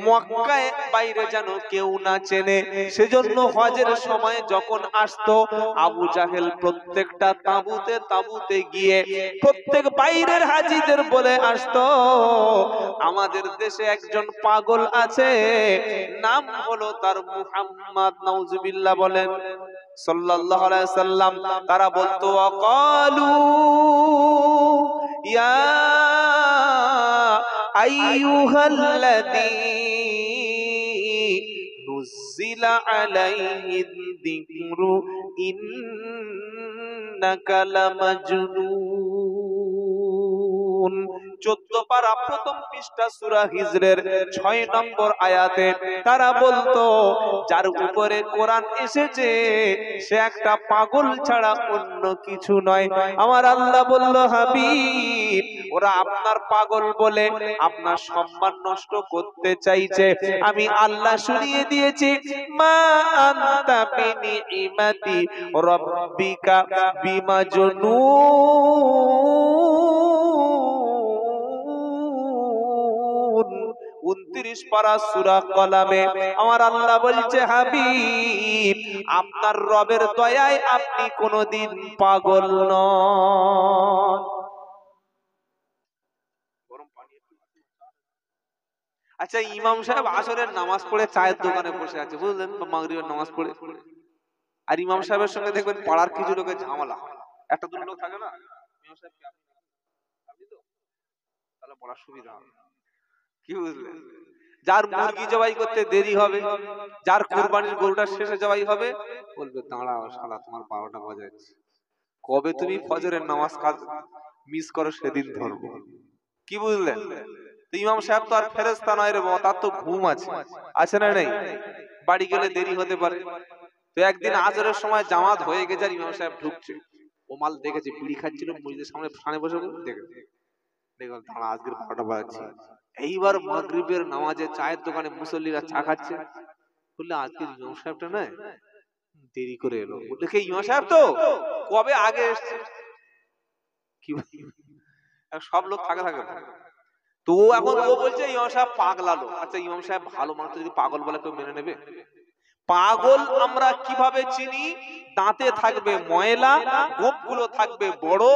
মক্কায় বাইরে যেন কেউ না চেনে, সেজন্য হজের সময় যখন আসতো আবু জাহেল প্রত্যেকটা তাঁবুতে তাঁবুতে গিয়ে প্রত্যেক বাইরের হাজীদের বলে আসতো, আমাদের দেশে একজন পাগল আছে, নাম হলো তার মুহাম্মদ, নাউজুবিল্লাহ বলেন সাল্লাল্লাহু আলাইহি সাল্লাম। তারা বলতো ওয়াকালু ইয়া আইয়ুহাল্লাযী নুজিলা আলাইহিদ যিকরু ইন্নাকা লামাজনুন। 14 পারা প্রথম পৃষ্ঠা সূরা হিজরের 6 নম্বর আয়াতে তারা বলতো যার উপরে কোরআন এসেছে সে একটা পাগল ছাড়া অন্য কিছু নয়। আমার আল্লাহ বলল, হাবিব, ওরা আপনার পাগল বলে আপনার সম্মান নষ্ট করতে চাইছে, আমি আল্লাহ শুনিয়ে দিয়েছি মা আনতা বিনিইমাতি রাব্বিকা বিমাজনুন। 29 পারা সূরা কলামে আমার আল্লাহ বলছে, হাবিব, আপনার রবের দয়ায় আপনি কোনদিন পাগল নন। আচ্ছা, ইমাম সাহেব আসরের নামাজ পড়ে চায়ের দোকানে বসে আছে, বুঝলেন, মাগরিবের নামাজ পড়ে, আর ইমাম সাহেবের সঙ্গে দেখবেন পাড়ার কিছু লোকের ঝামেলা, একটা দুটো লোক থাকে না, ইমাম সাহেব আপনি তো, তাহলে পড়ার সুবিধা হবে, কি বুঝলেন? যার মুরগি জবাই করতে দেরি হবে, যার কুরবানির গরুটা শেষে জবাই হবে, বলবে দাঁড়াও শালা, তোমার 12টা বাজাচ্ছে, কবে তুমি ফজরের নামাজ কাজ মিস করো সেদিন ধরবো, কি বুঝলেন? তো ইমাম সাহেব তো আর ফেরেশতা নয় রে বাবা, তার তো ঘুম আছে, আছে না নেই? বাড়ি গেলে দেরি হতে পারে। তো একদিন আজরের সময় জামাত হয়ে গেছে আর ইমাম সাহেব ঢুকছে, ও মাল দেখেছে বিড়ি খাচ্ছিল মসজিদের সামনে সামনে বসে দেখেছে, দেখো দাঁড়া আজকের 12টা বাজছে। এইবার মাগরিবের নামাজে চায়ের দোকানে মুসল্লিরা চা খাচ্ছে, বললে আজকে ইমাম সাহেবটা নয়, দেরি করে এলো, বললে কে ইমাম সাহেব তো কবে আগে এসছে, কি সব লোক থাকে থাকে তো এখন ও বলছে ইমাম সাহেব পাগলালো। আচ্ছা, ইমাম সাহেব ভালো মানুষ, যদি পাগল বলে কেউ মেনে নেবে? পাগল আমরা কিভাবে চিনি? দাঁতে থাকবে ময়লা, গোঁফগুলো থাকবে বড়,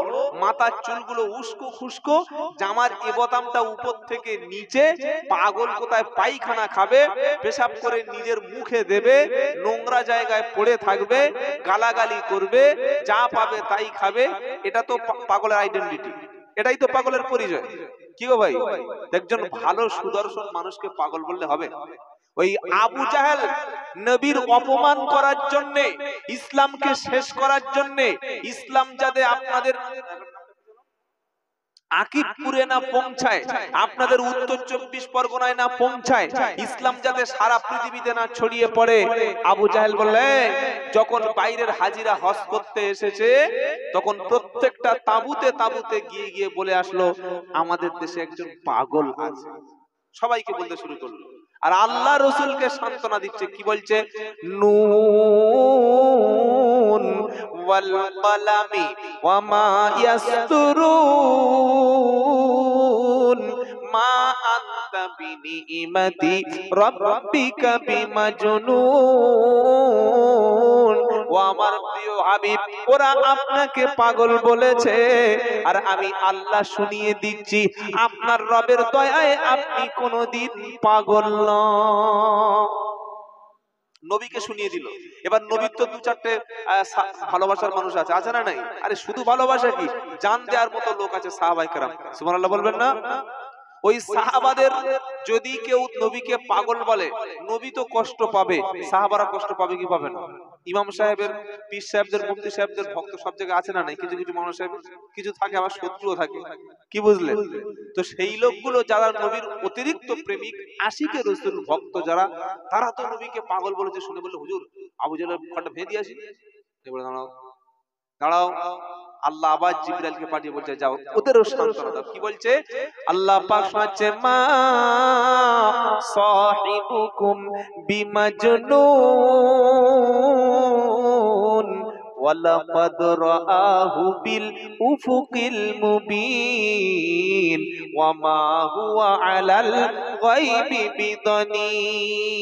মাথার চুলগুলো উস্কো খুস্কো, জামার বোতামটা উপর থেকে নিচে, পাগল কোথায় পায়খানা খাবে, পেশাব করে নিজের মুখে দেবে, নোংরা জায়গায় পড়ে থাকবে, গালাগালি করবে, যা পাবে তাই খাবে, এটা তো পাগলের আইডেন্টিটি, এটাই তো পাগলের পরিচয়। কি গো ভাই, একজন ভালো সুদর্শন মানুষকে পাগল বললে হবে? ওই আবু জাহেল নবীর অপমান করার জন্য, ইসলামকে শেষ করার জন্য, ইসলাম যাতে আপনাদের আকিবপুরে না পৌঁছায়, আপনাদের উত্তর 24 পরগনায় না পৌঁছায়, ইসলাম যাতে সারা পৃথিবীতে না ছড়িয়ে পড়ে, আবু জাহেল বললে যখন বাইরের হাজিরা হজ করতে এসেছে তখন প্রত্যেকটা তাঁবুতে তাঁবুতে গিয়ে গিয়ে বলে আসলো আমাদের দেশে একজন পাগল আছে, সবাইকে বলতে শুরু করলো। আর আল্লাহ রসুলকে সান্ত্বনা দিচ্ছে, কি বলছে? নুন ওয়াল কলামি ওয়া মা ইয়াসতুরুন মা আনতা বিনিইমাতি রাব্বিকা বিমাজনুন। ও আমার প্রিয় হাবিব, ওরা আপনাকে পাগল বলেছে, আর আমি আল্লাহ শুনিয়ে দিচ্ছি আপনার রবের দয়ায় আপনি কোনদিন পাগল নন। নবীকে শুনিয়ে দিল। এবার নবীর তো 2-4টে ভালোবাসার মানুষ আছে, আছে না নাই? আরে শুধু ভালোবাসা কি, জান দেওয়ার মতো লোক আছে, সাহাবায়ে কেরাম, সুবহানাল্লাহ বলবেন না? ওই সাহাবাদের যদি কেউ নবীকে পাগল বলে, নবী তো কষ্ট পাবে, সাহাবারা কষ্ট পাবে কি পাবে না? ইমাম সাহেবের, পীর সাহেবদের, মুফতি সাহেবদের ভক্ত সব জায়গায় আছে না নাই? কিছু কিছু মানুষ কিছু থাকে, আবার শত্রুও থাকে, কি বুঝলেন? তো সেই লোকগুলো যারা নবীর অতিরিক্ত প্রেমিক, আশিকে রাসূল ভক্ত যারা, তারা তো নবীকে পাগল বলেছে। শুনে বলল, হুজুর আবু জাহেলের ঘরটা ভেঙে দিয়ে আসি। এবারে দাঁড়াও দাঁড়াও, আল্লাহ আবার জিবরাইলকে পাঠিয়ে বলছে যাও ওদেরও সান্ত্বনা দাও। কি বলছে আল্লাহ পাক? শোনাচ্ছে, মা সাহিবুকুম বিমাজনুন ওয়ালাকাদ রাআহু বিল উফুকিল মুবিন ওয়া মা হুয়া আলাল গায়বি বিদানিন।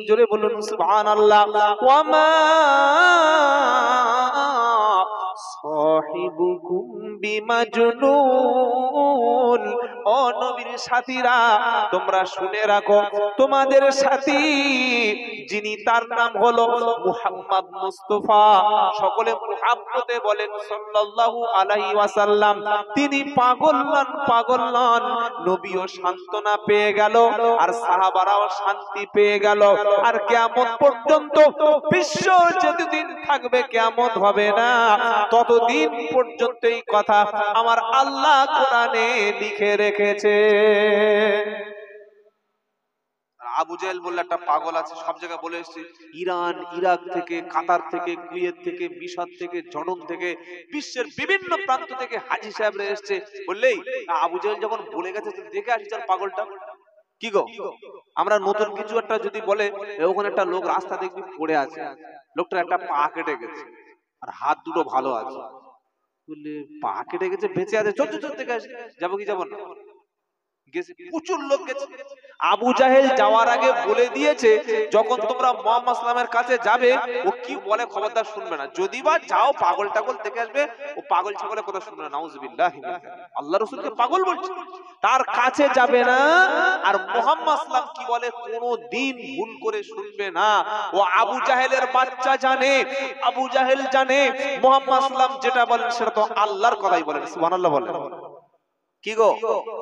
জোরে বলুন সুবহানাল্লাহ। ওয়া মা সাহিবুকুম বিমাজনুন, ও নবীর সাথীরা তোমরা শুনে রাখো, তোমাদের সাথী যিনি, তার নাম হলো মুহাম্মদ মুস্তাফা, সকলে মুহাব্বতে বলেন সাল্লাল্লাহু আলাইহি ওয়াসাল্লাম, তিনি পাগল নন, পাগল নন। নবীও সান্ত্বনা পেয়ে গেল, আর সাহাবারাও শান্তি পেয়ে গেল। আর কিয়ামত পর্যন্ত বিশ্ব যতদিন থাকবে, কিয়ামত হবে না, ততদিন পর্যন্ত এই কথা আমার আল্লাহ কোরআনে লিখে রেখেছে। আবু জাহেল বললে একটা পাগল আছে, সব জায়গায় বলে এসেছে, ইরান, ইরাক থেকে, কাতার থেকে, কুয়েত থেকে, মিশর থেকে, জর্ডন থেকে, বিশ্বের বিভিন্ন প্রান্ত থেকে হাজী সাহেবরা এসেছে। বললেই আবু জাহেল যখন বলে গেছে, দেখে আসি তার পাগলটা কি গো। আমরা নতুন কিছু একটা যদি বলে, ওখানে একটা লোক রাস্তা দেখবি পড়ে আছে, লোকটার একটা পা কেটে গেছে আর হাত দুটো ভালো আছে, বললে পা কেটে গেছে, বেঁচে আছে, চল চল দেখে আসি। যাবো কি যাবো না? গেছে, প্রচুর লোক গেছে। আবু জাহেল যাওয়ার আগে বলে দিয়েছে, যখন তোমরা মুহাম্মদ সাল্লামের কাছে যাবে, ও কি বলে খবরদার শুনবে না। যদি বা যাও পাগল টাগল দেখে আসবে, ও পাগল ছাগলের কথা শুনবে না। নাউজুবিল্লাহ, আল্লাহ রাসূলকে পাগল বলছে, তার কাছে যাবে না। আর মুহাম্মদ সাল্লাম কি বলে কোনো দিন ভুল করে শুনবে না। ও আবু জাহেলের বাচ্চা জানে, আবু জাহেল জানে মুহাম্মদ সাল্লাম যেটা বলেন সেটা তো আল্লাহর কথাই বলেন। সুবহানাল্লাহ বলেন। কি গো,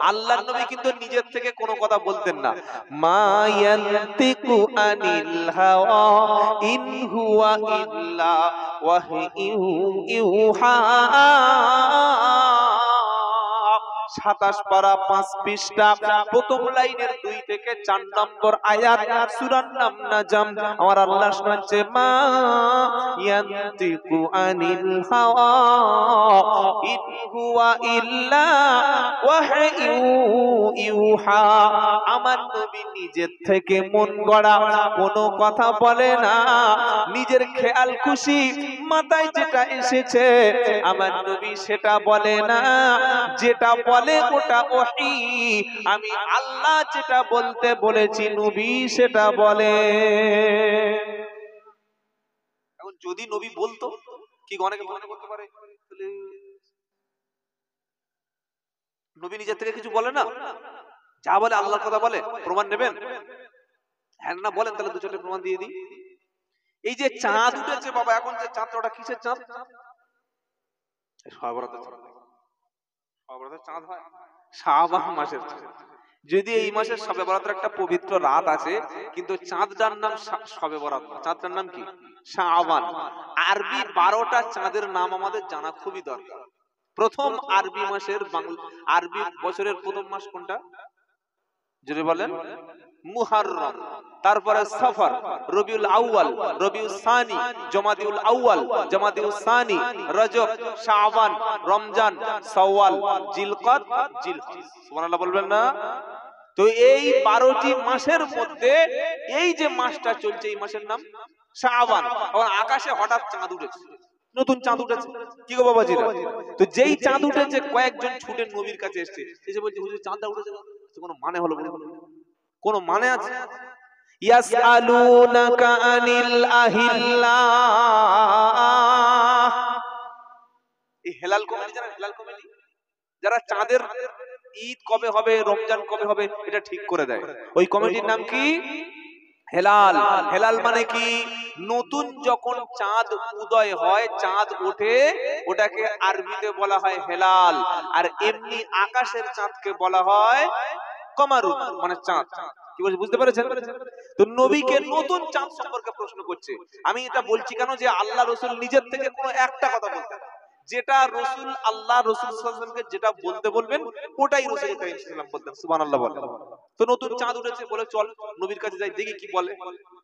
আল্লাহর নবী কিন্তু নিজের থেকে কোনো কথা বলতেন না। মা ইয়ান্তিকু আনিল হাওয়া ইন হুয়া ইল্লা ওয়াহয়ু ইউহা। 27 পারা 5 পৃষ্ঠা, প্রথম লাইনের 2 থেকে 4 নম্বর আয়াত, সূরার নাম নাজম। আমার আল্লাহ শোনাচ্ছে, মা ইয়ান্তিকু আনিল হাওয়া ইন হুয়া ইল্লা ওয়াহয়ু ইউহা। আমার নবী নিজের থেকে মন গড়া কোনো কথা বলে না, নিজের খেয়াল খুশি মাথায় যেটা এসেছে আমার নবী সেটা বলে না, যেটা বলে ওটা ওহী। আমি আল্লাহ যেটা বলতে বলেছি নবী সেটা বলে। এখন যদি নবী বলতো, কি অনেকে মনে করতে পারে নবী নিজের থেকে কিছু বলে না, যা বলে আল্লাহর কথা বলে। প্রমাণ নেবেন? হ্যাঁ না বলেন, তাহলে 2-4টা প্রমাণ দিয়ে দিই। এই যে চাঁদ উঠেছে বাবা, এখন যে চাঁদটা, ওটা কিসের চাঁদ? সবেবরাতের চাঁদ। সবেবরাতের চাঁদ হয় শাবান মাসের চাঁদ। যদি এই মাসের শবে বরাতের একটা পবিত্র রাত আছে, কিন্তু চাঁদটার নাম শবে বরাত না, চাঁদটার নাম কি? শাবান। আরবি 12টা চাঁদের নাম আমাদের জানা খুবই দরকার। প্রথম আরবি মাসের আরবি বছরের প্রথম মাস কোনটা? যদি বলেন মুহররম, তারপরে সফর, রবিউল আউয়াল, রবিউল সানি, জমাদিউল আউয়াল, জমাদিউল সানি, রজব, শাবান, রমজান, শাওয়াল, জিলকদ, জিলহজ। সুবহানাল্লাহ বলবেন না? তো এই 12টি মাসের মধ্যে এই যে মাসটা চলছে, এই মাসের নাম শাবান। আর আকাশে হঠাৎ চাঁদ উঠেছে, নতুন চাঁদ উঠেছে। কি গো বাবাজিরা, তো যেই চাঁদ উঠেছে কয়েকজন ছুটে নবীর কাছে এসেছে, এসে বলছে, হুজুর চাঁদটা উঠেছে, কোনো মানে হলো? কোন মানে আছে? ইয়াসআলুনাকা আনিল আহিল্লাহ। এই হেলাল কমিটি, যারা হেলাল কমিটি, যারা চাঁদের ঈদ কবে হবে, রমজান কবে হবে, এটা ঠিক করে দেয়, ওই কমিটির নাম কি? হেলাল। হেলাল মানে কি? নতুন যখন চাঁদ উদয় হয়, চাঁদ ওঠে, ওটাকে আরবিতে বলা হয় হেলাল। আর এমনি আকাশের চাঁদকে বলা হয় কমারুন, মানে চাঁদ। কি বলছে বুঝতে পেরেছেন? তো নবীকে নতুন চাঁদ সম্পর্কে প্রশ্ন করছে। আমি এটা বলছি কেন, যে আল্লাহ রসুল নিজের থেকে কোনো একটা কথা বলতেন, যেটা রসুল আল্লাহ রসুল সাল্লাল্লাহু আলাইহি ওয়াসাল্লামকে যেটা বলতে বলবেন ওটাই রসুল কারীম সাল্লাল্লাহু আলাইহি ওয়াসাল্লাম বলতেন। সুবহানাল্লাহ বলেন। তো নতুন চাঁদ উঠেছে বলে চল নবীর কাছে যাই, দেখি কি বলে।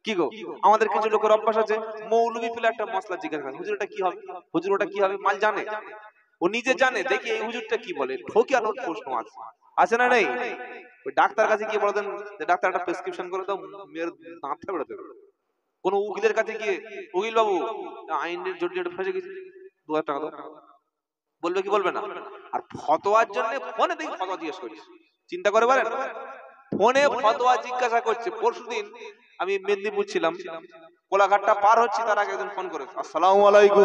কি গো, আমাদের কিছু লোকের অভ্যাস আছে, মৌলবি পেলে একটা মশলা জিজ্ঞাসা করে, হুজুর ওটা কি হবে, হুজুর ওটা কি হবে। মাল জানে, ও নিজে জানে, দেখি এই হুজুরটা কি বলে। ঠকিয়ানোর প্রশ্ন আছে, আছে না নেই? ওই ডাক্তার কাছে গিয়ে বলে দেন যে ডাক্তার একটা প্রেসক্রিপশন করে দাও, মেয়ের দাঁতটা বেরোতে হবে। কোন উকিলের কাছে গিয়ে, উকিল বাবু আইনের জটিলতা ফেসে গেছে, 2000 টাকা দাও, বলবে কি বলবে না? আর ফতোয়ার জন্য ফোনে দেখি ফতোয়া জিজ্ঞেস করছে, চিন্তা করে বলেন, ফোনে ফতোয়া জিজ্ঞাসা করছে। পরশুদিন আমি মেদিনীপুর ছিলাম, কোলাঘাটটা পার হচ্ছি, তার আগে একজন ফোন করে, আসসালামু আলাইকুম,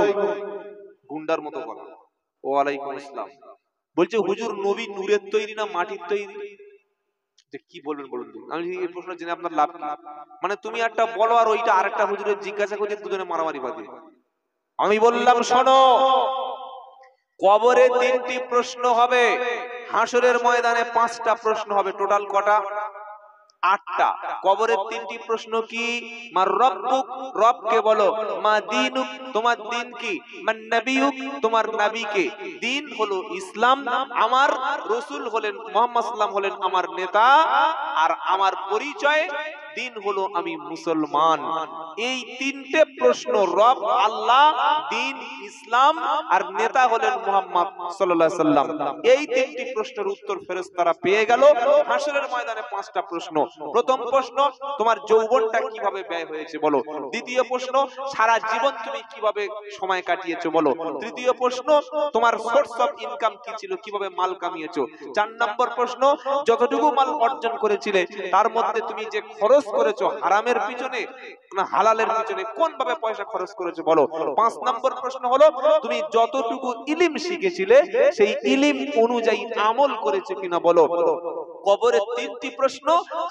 গুন্ডার মতো বলা, ওয়ালাইকুম আসসালাম। বলছে হুজুর নবী নূরের তৈরি না মাটির তৈরি? যে কি বলবেন বলুন। আমি এই প্রশ্ন জেনে আপনার লাভ কি? মানে তুমি একটা বলো আর ওইটা আরেকটা হুজুরের জিজ্ঞাসা করছে, দুজনে মারামারি বাঁধে। আমি বললাম শোনো, কবরে 3টি প্রশ্ন হবে, হাসরের ময়দানে 5টা প্রশ্ন হবে। টোটাল কটা? 8টা। কবরের 3টি প্রশ্ন কি? মা রব্বুক, রবকে বলো। মা দীনুক, তোমার দিন কি? মান নবিয়ুক, তোমার নবী কে? দিন হলো ইসলাম, আমার রাসূল হলেন মুহাম্মদ সাল্লাল্লাহু আলাইহি হলেন আমার নেতা, আর আমার পরিচয় দিন হলো আমি মুসলমান। এই 3টে প্রশ্ন, রব আল্লাহ, দিন ইসলাম, আর নেতা হলেন মুহাম্মদ সাল্লাল্লাহু আলাইহি সাল্লাম। এই 3টি প্রশ্নের উত্তর ফেরেশতারা পেয়ে গেল। হাসরের ময়দানে 5টা প্রশ্ন। প্রথম প্রশ্ন, তোমার যৌবনটা কিভাবে ব্যয় হয়েছে বলো। দ্বিতীয় প্রশ্ন, সারা জীবন তুমি কিভাবে সময় কাটিয়েছো বলো। তৃতীয় প্রশ্ন, তোমার সোর্স অফ ইনকাম কি ছিল, কিভাবে মাল কামিয়েছো। 4 নম্বর প্রশ্ন, যতটুকু মাল অর্জন করেছিলে তার মধ্যে তুমি যে খরচ করেছো হারামের পিছনে না হালালের পিছনে, কোন ভাবে পয়সা খরচ করেছো বলো। 5 নম্বর প্রশ্ন হলো, তুমি যতটুকু ইলম শিখেছিলে সেই ইলম অনুযায়ী আমল করেছো কিনা বলো। কবরে 3টি প্রশ্ন,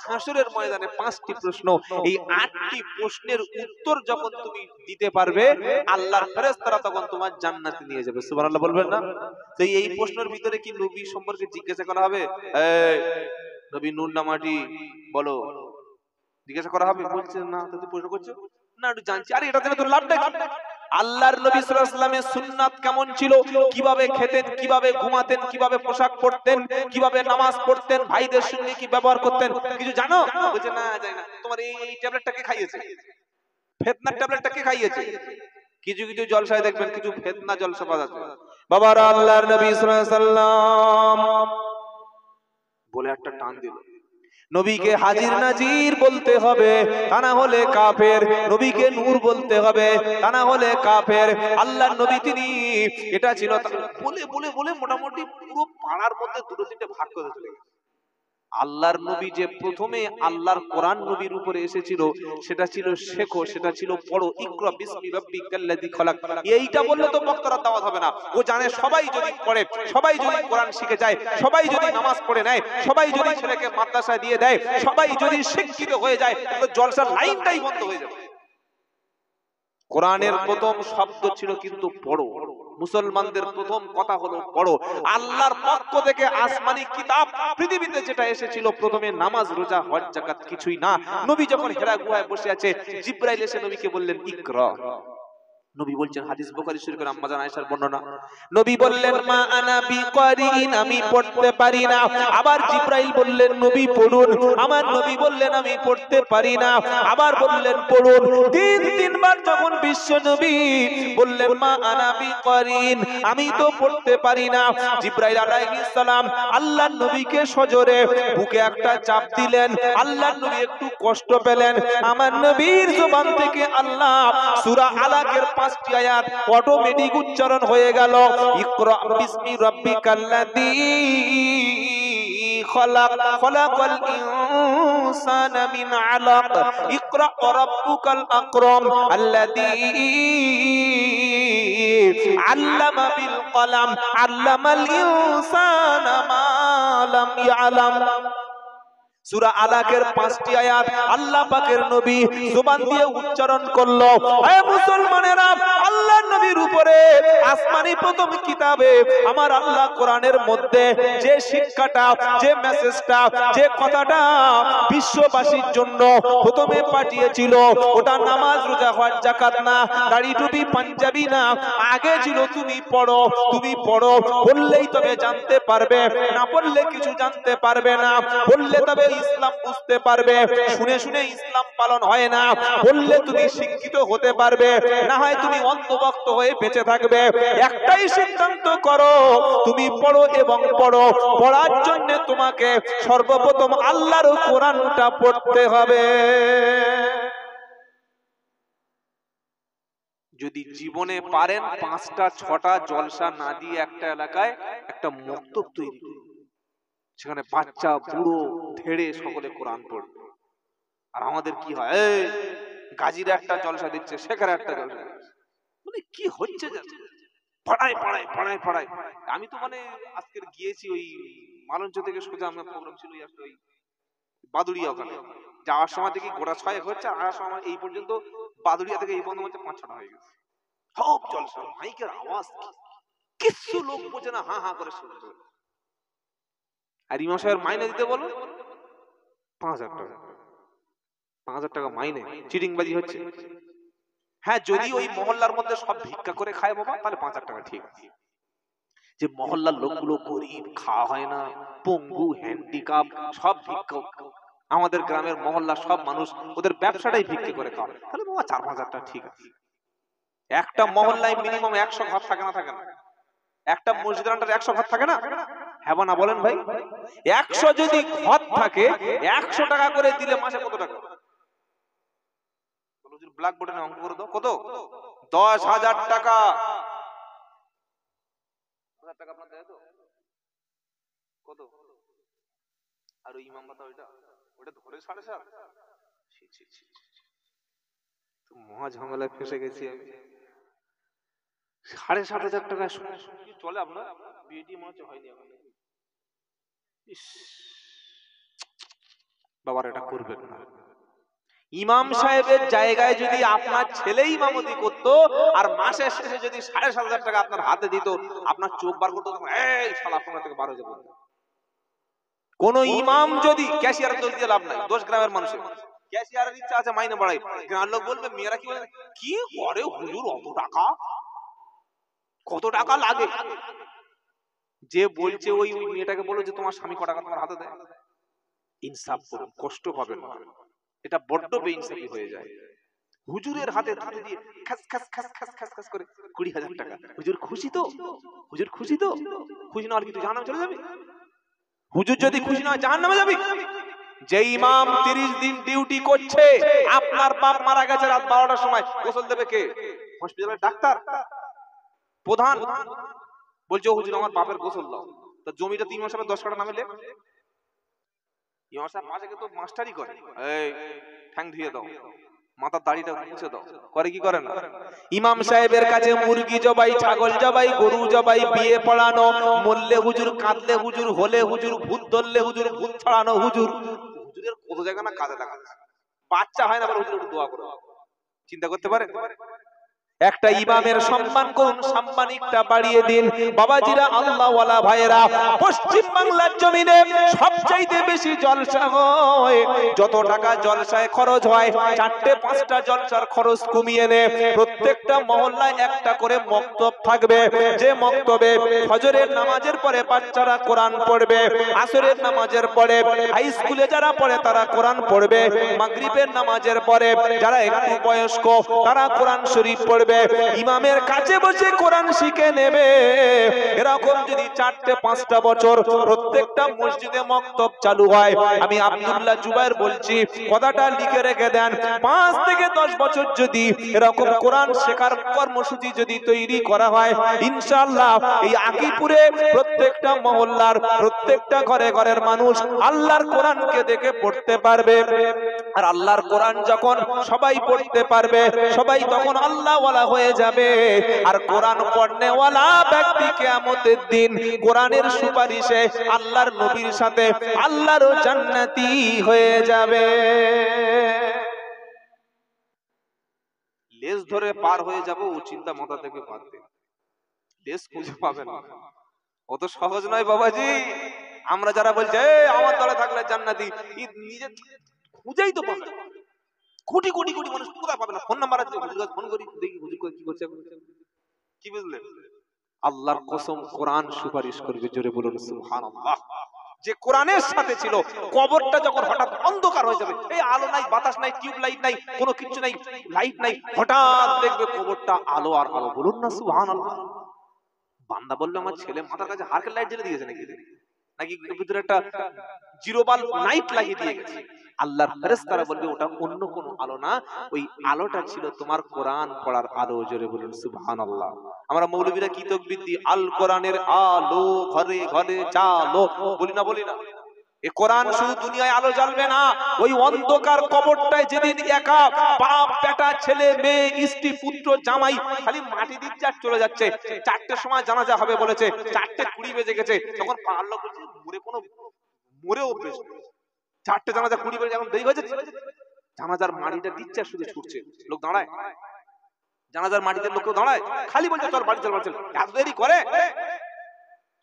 হাসরের ময়দানে 5টি প্রশ্ন। এই 8টি প্রশ্নের উত্তর যখন তুমি দিতে পারবে, আল্লাহর ফেরেশতারা তখন তোমার জান্নাতে নিয়ে যাবে। সুবহানাল্লাহ বলবেন না? তো এই প্রশ্নের ভিতরে কি নবী সম্পর্কে জিজ্ঞাসা করা হবে, এই নবী নূর না মাটি বলো, জিজ্ঞাসা করা হবে? বলছে না, তুমি প্রশ্ন করছো না, একটু জানছি। আরে এটা জেনে তোর লাভটা কি? আল্লাহর নবী সাল্লাল্লাহু আলাইহি ওয়াসাল্লামের সুন্নাত কেমন ছিল, কিভাবে খেতেন, কিভাবে ঘুমাতেন, কিভাবে পোশাক পরতেন, কিভাবে নামাজ পড়তেন, ভাইদের সঙ্গে কি ব্যবহার করতেন, কিছু জানো? বলছে না জানি না। তোমার এই ট্যাবলেটটাকে খাইয়েছে, ফিতনার ট্যাবলেটটাকে খাইয়েছে। কিছু কিছু জলসায় দেখবেন কিছু ফিতনা জলসা বাজাচ্ছে, বাবারা আল্লাহর নবী সাল্লাল্লাহু আলাইহি ওয়াসাল্লাম বলে একটা টান দিল, নবীকে হাজির নাজির বলতে হবে, তা না হলে কাফের। নবীকে নূর বলতে হবে, তা না হলে কাফের। আল্লাহর নবী তিনি এটা ছিল বলে বলে বলে মোটামুটি পুরো পাড়ার মধ্যে 2-3টে ভাগ করে চলে গেছে। আল্লাহর নবী যে প্রথমে আল্লাহর কোরআন নবীর উপরে এসেছিল সেটা ছিল শেখো, সেটা ছিল পড়ো, ইকরা বিসমি রাব্বিকাল্লাযী খালাক। এইটা বললে তো বক্তার দাওয়াত হবে না। ও জানে সবাই যদি পড়ে, সবাই যদি কোরআন শিখে যায়, সবাই যদি নামাজ পড়ে নেয়, সবাই যদি ছেলেকে মাদ্রাসায় দিয়ে দেয়, সবাই যদি শিক্ষিত হয়ে যায়, তো জলসার লাইনটাই বন্ধ হয়ে যাবে। কোরআনের প্রথম শব্দ ছিল কিন্তু পড়ো। মুসলমানদের প্রথম কথা হলো পড়ো। আল্লাহর পক্ষ থেকে আসমানি কিতাব পৃথিবীতে যেটা এসেছিল প্রথমে নামাজ, রোজা, হজ, যাকাত কিছুই না। নবী যখন হেরা গুহায় বসে আছে, জিবরাইল এসে নবীকে বললেন ইকরা। নবী বলছেন, হাদিস বুখারী শরীফের আম্মা জান আয়েশার বর্ণনা, নবী বললেন মা আনা বিকারিন, আমি পড়তে পারি না। আবার জিবরাইল বললেন নবী পড়ুন, আমার নবী বললেন আমি পড়তে পারি না। আবার বললেন পড়ুন। তিনবার যখন বিশ্ব নবী বললেন মা আনা বিকারিন, আমি তো পড়তে পারি না, জিবরাইল আলাইহিস সালাম আল্লাহর নবীকে সজোরে বুকে একটা চাপ দিলেন। আল্লাহর নবী একটু কষ্ট পেলেন। আমার নবীর জবান থেকে আল্লাহ সূরা আলাকের 5টি আয়াত অটোমেটিক উচ্চারণ হয়ে গেল। ইকরা বিসমি রাব্বিকাল্লাযী খালাক, খালাকাল ইনসানা মিন আলাক, ইকরা রাব্বুকাল আকরাম আল্লাযী আল্লামা বিল কলাম, আল্লামাল ইনসানা মা লাম ইয়ালাম। সূরা আলাকের 5টি আয়াত আল্লাহ পাকের নবী জবান দিয়ে উচ্চারণ করলো। হে মুসলমানেরা, আল্লাহর নবীর উপরে আসমানি প্রথম কিতাবে আমার আল্লাহ কোরআনের মধ্যে যে শিক্ষাটা, যে মেসেজটা, যে কথাটা বিশ্ববাসীর জন্য প্রথমে পাঠিয়েছিল, ওটা নামাজ, রোজা, হজ, যাকাত না, দাড়ি টুপি পাঞ্জাবি না, আগে ছিল তুমি পড়ো, তুমি পড়ো, বললেই তবে জানতে পারবে, না পড়লে কিছু জানতে পারবে না, বললে তবে ইসলাম বুঝতে পারবে, শুনে শুনে ইসলাম পালন হয় না, বললে তুমি শিক্ষিত হতে পারবে, না হয় তুমি অন্ধভক্ত হয়ে বেঁচে থাকবে। একটাই সিদ্ধান্ত করো, তুমি পড়ো এবং পড়ো। পড়ার জন্য তোমাকে সর্বপ্রথম আল্লাহর কোরআনটা পড়তে হবে। যদি জীবনে পারেন 5টা 6টা জলসা না দিয়ে একটা এলাকায় একটা মক্তব তৈরি করুন, সেখানে বাচ্চা বুড়ো ধেড়ে সকলে কোরআন পড়বে। আর আমাদের কি হয়, এই গাজীর একটা জলসা দিচ্ছে, সেখানে একটা জলসা দিচ্ছে, মানে কি হচ্ছে জানেন, পড়ায় পড়ায় পড়ায় পড়ায়। আমি তো মানে আজকে গিয়েছি ওই মালঞ্চ থেকে সোজা আমার প্রোগ্রাম ছিল ওই বাদুড়িয়া, ওখানে যাওয়ার সময় থেকে গোটা 6 হচ্ছে, আর আসার সময় এই পর্যন্ত বাদুড়িয়া থেকে এই বন্ধ হচ্ছে 5-6টা হয়ে গেছে। সব জলসা, মাইকের আওয়াজ, কিছু লোক বোঝে না, হা হা করে শুনছে। আর ইমাম সাহেবের মাইনে দিতে বলো 5,000 টাকা, 5,000 টাকা মাইনে, চিটিংবাজি হচ্ছে। হ্যাঁ, যদি ওই মহল্লার মধ্যে সব ভিক্ষা করে খায় বাবা, তাহলে 5,000 টাকা ঠিক আছে। যে মহল্লার লোকগুলো গরিব, খাওয়া হয় না, পঙ্গু, হ্যান্ডিক্যাপ, সব ভিক্ষক, আমাদের গ্রামের মহল্লার সব মানুষ, ওদের ব্যবসাটাই ভিক্ষা করে খাওয়া, তাহলে বাবা 4-5,000 টাকা ঠিক আছে। একটা মহল্লায় মিনিমাম 100 ঘর থাকে না, থাকে না? একটা মসজিদের আন্ডারে 100 ঘর থাকে না? হ্যাঁ না বলেন ভাই? 100 যদি ঘর থাকে, 100 টাকা করে দিলে মাসে কত টাকা? ব্ল্যাক বোর্ডে অঙ্ক করে দাও, কত? 10,000 টাকা। 1000 টাকা আপনার দেয় তো কত? আর ওই ইমাম ভাতা ওটা ধরে 7.5। তো মহা ঝামেলায় ফেসে গেছি আমি। 7,500 টাকা চলে আপনার? বিয়েটি মনে হচ্ছে হয়নি এখন। বাবার এটা করবেন না। ইমাম সাহেবের জায়গায় যদি আপনার ছেলে ইমামতি করতো আর মাসের শেষে যদি 7,500 টাকা আপনার হাতে দিত, আপনার চোখ বার করতো, এই শালা 15 থেকে 12 যাবে। কোন ইমাম যদি ক্যাশিয়ার দোষ দিয়ে লাভ নাই, দোষ গ্রামের মানুষের। ক্যাশিয়ারের ইচ্ছা আছে মাইনে বাড়াই, গ্রামের লোক বলবে, মেয়েরা কি বলে, কি করে হুজুর অত টাকা, কত টাকা লাগে? যে বলছে ওই মেয়েটাকে বলো যে তোমার স্বামী কত টাকা তোমার হাতে দেয়। ইনসাফ করুন, কষ্ট পাবেন না, এটা বড্ড বেইনসাফি হয়ে যায়। হুজুরের হাতে ধরে দিয়ে খাস খাস খাস খাস খাস খাস করে 20,000 টাকা। হুজুর খুশি তো? হুজুর খুশি তো? খুশি না হলে কি তুই জাহান্নামে চলে যাবি? হুজুর যদি খুশি না হয় জাহান্নামে যাবি? যে ইমাম 30 দিন ডিউটি করছে, আপনার বাপ মারা গেছে রাত 12টার সময়, গোসল দেবে কে? হসপিটালের ডাক্তার, প্রধান বলছে ও হুজুর আমার বাপের গোসল দাও। তা জমিটা 3 মাস 10 কাঠা নামে লেখ। ইমাম সাহেব পাশে তো মাস্টারি করে, এই ঠ্যাং ধুয়ে দাও, মাথার দাড়িটা মুছে দাও, করে কি করে না? ইমাম সাহেবের কাছে মুরগি জবাই, ছাগল জবাই, গরু জবাই, বিয়ে পড়ানো, মরলে হুজুর, কাঁদলে হুজুর, হলে হুজুর, ভূত ধরলে হুজুর, ভূত ছড়ানো হুজুর। হুজুরের কত জায়গা না কাজে লাগা, বাচ্চা হয় না বলে হুজুর একটু দোয়া করো। চিন্তা করতে পারে? একটা ইমামের সম্মান করুন, সাম্মানিকটা বাড়িয়ে দিন। বাবাজিরা, আল্লাহওয়ালা ভাইয়েরা, পশ্চিম বাংলার জমিনে সবচাইতে বেশি জলসা হয়। যত টাকা জলসায় খরচ হয়, 4-5টা জলসার খরচ কমিয়ে নে। প্রত্যেকটা মহল্লায় একটা করে মক্তব থাকবে, যে মক্তবে ফজরের নামাজের পরে বাচ্চারা কোরআন পড়বে, আসরের নামাজের পরে হাই স্কুলে যারা পড়ে তারা কোরআন পড়বে, মাগরিবের নামাজের পরে যারা একটু বয়স্ক তারা কোরআন শরীফ পড়বে, ইমামের কাছে বসে কোরআন শিখে নেবে। এরকম যদি 4-5টা বছর প্রত্যেকটা মসজিদে মক্তব চালু হয়, আমি আব্দুল্লাহ জুবায়ের বলছি, কথাটা লিখে রেখে দেন, 5 থেকে 10 বছর যদি এরকম কোরআন শেখার কর্মসূচি যদি তৈরি করা হয়, ইনশাআল্লাহ এই আকিপুরে প্রত্যেকটা মহল্লার প্রত্যেকটা ঘরে ঘরের মানুষ আল্লাহর কোরআনকে দেখে পড়তে পারবে। আর আল্লাহর কোরআন যখন সবাই পড়তে পারবে, সবাই তখন আল্লাহ ওয়ালা হয়ে যাবে। আর কোরআন পড়নেওয়ালা ব্যক্তি কিয়ামতের দিন কোরআনের সুপারিশে আল্লাহর নবীর সাথে আল্লাহর জান্নাতি হয়ে যাবে। লেজ ধরে পার হয়ে যাব ও চিন্তা মাথা থেকে বাদ দিন, লেজ খুঁজে পাবেন না, অত সহজ নয় বাবাজি। আমরা যারা বলছে আমার দলে থাকলে জান্নাতি, নিজে খুঁজেই তো পাবে, কোটি কোটি কোটি মানুষ কোথায় পাবে না। ফোন নাম্বার আছে, ফোন করি দেখি হুজুর কি করছে, কি বুঝলেন? আল্লাহর কসম কোরআন সুপারিশ করবে, জোরে বলুন সুবহানাল্লাহ। যে কোরআনের সাথে ছিল, কবরটা যখন হঠাৎ অন্ধকার হয়ে যাবে, এই আলো নাই, বাতাস নাই, টিউব লাইট নাই, কোনো কিছু নাই, লাইট নাই, হঠাৎ দেখবে কবরটা আলো আর আলো। বলুন না সুবহানাল্লাহ। বান্দা বললো আমার ছেলে মাথার কাছে হারকেল লাইট জ্বেলে দিয়েছে নাকি, নাকি ভিতরে একটা জিরো বাল্ব নাইট লাগিয়ে দিয়ে গেছে। আল্লাহর ফেরেশতারা বলবে ওটা অন্য কোনো আলো না, ওই আলোটা ছিল তোমার কোরআন পড়ার আলো। জোরে বলুন সুবহানাল্লাহ। আমরা মৌলবীরা কি তাকবীর দিই, আল কোরআনের আলো ঘরে ঘরে চালো, বলি না বলি না? এই কোরআন শুধু দুনিয়ায় আলো জ্বালবে না, ওই অন্ধকার কবরটায় যেদিন একা বাপ বেটা ছেলে মেয়ে স্ত্রী পুত্র জামাই খালি মাটি দিচ্ছে আর চলে যাচ্ছে, 4টের সময় জানাজা হবে বলেছে, 4:20 বেজে গেছে, তখন পারলো বলছে মরে কোনো মরেও বেশ 4টে জানাজা 20 বেজে এখন দেরি হয়ে যাচ্ছে, জানাজার মাটিটা দিচ্ছে আর শুধু ছুটছে, লোক দাঁড়ায়, জানাজার মাটিতে লোক দাঁড়ায়, খালি বলছে চল বাড়ি চল বাড়ি চল, এত দেরি করে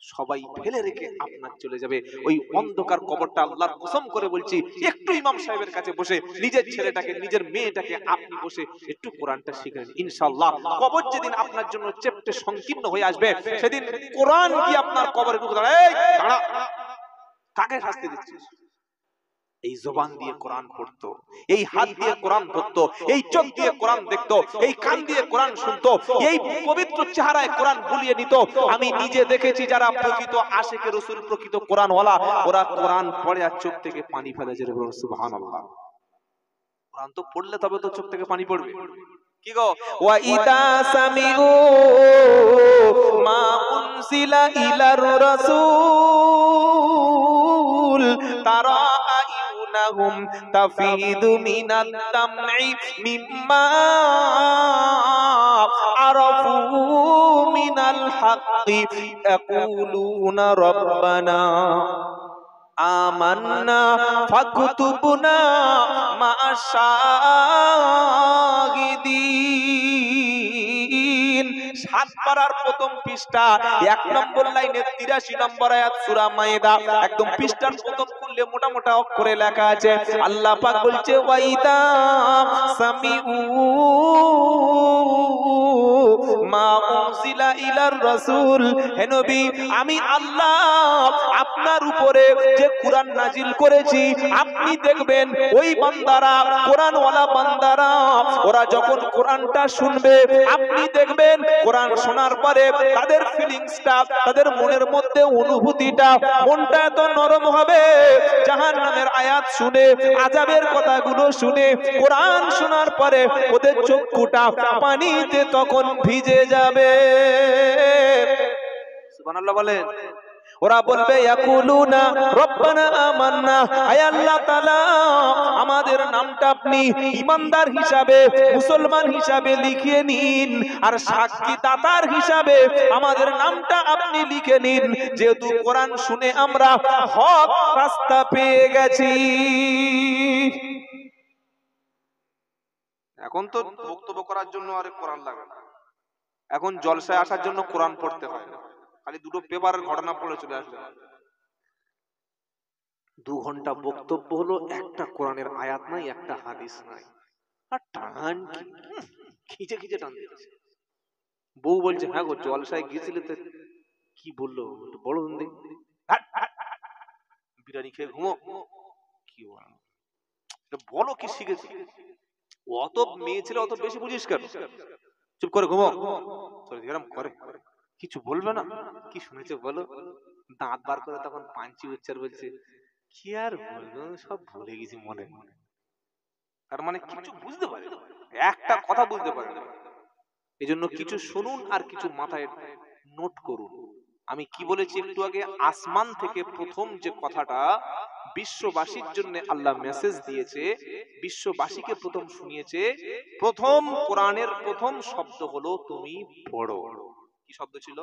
সবাই ফেলে রেখে আপনার চলে যাবে ওই অন্ধকার কবরটা। আল্লাহর কসম করে বলছি, একটু ইমাম সাহেবের কাছে বসে নিজের ছেলেটাকে নিজের মেয়েটাকে আপনি বসে একটু কোরআনটা শিখে নিন, ইনশাআল্লাহ কবর যেদিন আপনার জন্য চেপটে সংকীর্ণ হয়ে আসবে, সেদিন কোরআন কি আপনার কবরে ঢুকে দাঁড়ায়, এই দাঁড়া, কাকে শাস্তি দিচ্ছিস? এই জবান দিয়ে কোরআন পড়তো, এই হাত দিয়ে কোরআন ধরতো, এই চোখ দিয়ে কোরআন দেখতো, এই কান দিয়ে কোরআন শুনতো, এই পবিত্র চেহারায় কোরআন বুলিয়ে নিত। আমি নিজে দেখেছি যারা প্রকৃত আশিকে রাসূল, প্রকৃত কোরআনওয়ালা, ওরা কোরআন পড়ে আর চোখ থেকে পানি ফেলে। জোরে বলুন সুবহানাল্লাহ। কোরআন তো পড়লে তবে তো চোখ থেকে পানি পড়বে। কি গো, ওয়া ইদা সামিউ মা উনজিলা ইলার রাসূল তারা আইউনাহুম তাফিদু মিনাদ দামঈ মিম্মা আরাফু মিনাল হাক্কি ইয়াকুলুনা রাব্বানা আমান্না ফাকতুবনা মা'আশ শাহিদিন। 7 পারার প্রথম পৃষ্ঠা 1 নম্বর লাইনে 83 নম্বর আয়াত সূরা মায়েদা, একদম পৃষ্ঠার প্রথম খুললে মোটা মোটা অক্ষরে লেখা আছে, আল্লাহ পাক বলছে ওয়াইদা সামিউ মা উনজিলা ইলার রাসূল, হে নবী আমি আল্লাহ আপনার উপরে যে কোরআন নাজিল করেছি, আপনি দেখবেন ওই বান্দারা, কোরআনওয়ালা বান্দারা, ওরা যখন কোরআনটা শুনবে, আপনি দেখবেন কোরআন শোনার পরে তাদের ফিলিংসটা, তাদের মনের মধ্যে অনুভূতিটা, মনটা এত নরম হবে, জাহান্নামের আয়াত শুনে, আযাবের কথাগুলো শুনে, কোরআন শোনার পরে ওদের চক্ষুটা পানিতে তখন ভিজে যাবে। সুবহানাল্লাহ বলেন। ওরা বলবে ইয়াকুলুনা রব্বানা আমান্না, আয় আল্লাহ তাআলা আমাদের নামটা আপনি ঈমানদার হিসাবে, মুসলমান হিসাবে লিখে নিন, আর সাক্ষী দাতার হিসাবে আমাদের নামটা আপনি লিখে নিন, যেহেতু কোরআন শুনে আমরা হক রাস্তা পেয়ে গেছি। এখন তো বক্তব্য করার জন্য আর কোরআন লাগে না, এখন জলসায় আসার জন্য কোরআন পড়তে হয় না, খালি দুটো পেপারের ঘটনা পড়ে চলে আসবে। 2 ঘন্টা বক্তব্য হলো, একটা কোরআনের আয়াত নাই, একটা হাদিস নাই, আর টান খিচে খিচে টান দিচ্ছে। বউ বলছে হ্যাঁ গো জলসায় গিয়েছিলে তো কি বললো একটু বড় দেখি, বিরিয়ানি খেয়ে ঘুমো, কি বলো কি শিখেছি? অত মেয়ে ছেলে অত বেশি বুঝিস কেন, চুপ করে ঘুমো, করে কিছু বলবে না, কি শুনেছে বলো, দাঁত বার করে তখন পাঞ্চি উচ্চার বলছে, কি আর বলবো সব ভুলে গেছি মনে মনে। তার মানে কিছু বুঝতে পারে, একটা কথা বুঝতে পারে। এই জন্য কিছু শুনুন আর কিছু মাথায় নোট করুন। আমি কি বলেছি একটু আগে, আসমান থেকে প্রথম যে কথাটা বিশ্ববাসীর জন্য আল্লাহ মেসেজ দিয়েছে, বিশ্ববাসীকে প্রথম শুনিয়েছে। প্রথম কোরআনের প্রথম শব্দ হলো তুমি পড়ো। কি শব্দ ছিল?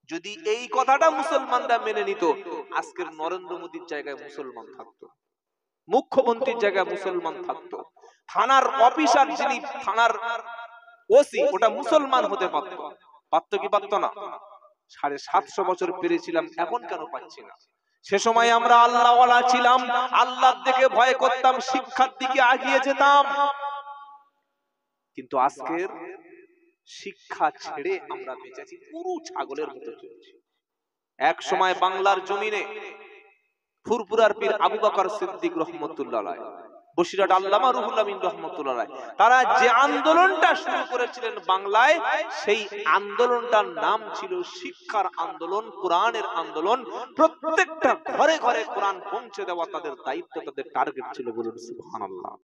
যদি এই কথাটা মুসলমানরা মেনে নিত, আজকের নরেন্দ্র মোদীর জায়গায় মুসলমান থাকতো, মুখ্যমন্ত্রীর জায়গায় মুসলমান থাকতো, থানার অফিসার যিনি থানার ওসি ওটা মুসলমান হতে পারতো। পারতো কি পারতো না? 750 বছর পেরেছিলাম, এখন কেন পাচ্ছি না? সে সময় আমরা আল্লাহওয়ালা ছিলাম, আল্লাহর দিকে ভয় করতাম, শিক্ষার দিকে এগিয়ে যেতাম। কিন্তু আজকের শিক্ষা ছেড়ে আমরা বেঁচেছি পুরো ছাগলের মতো চলছি। এক সময় বাংলার জমিনে ফুরফুরার পীর আবু বকর সিদ্দিক রহমতুল্লাহ আলাইহি, বসিরহাট আল্লামা রুহুল আমিন রহমতুল্লাহ আলাইহি, তারা যে আন্দোলনটা শুরু করেছিলেন বাংলায়, সেই আন্দোলনটার নাম ছিল শিক্ষার আন্দোলন, কোরআনের আন্দোলন। প্রত্যেকটা ঘরে ঘরে কোরআন পৌঁছে দেওয়া তাদের দায়িত্ব, তাদের টার্গেট ছিল। বলুন সুবহানাল্লাহ।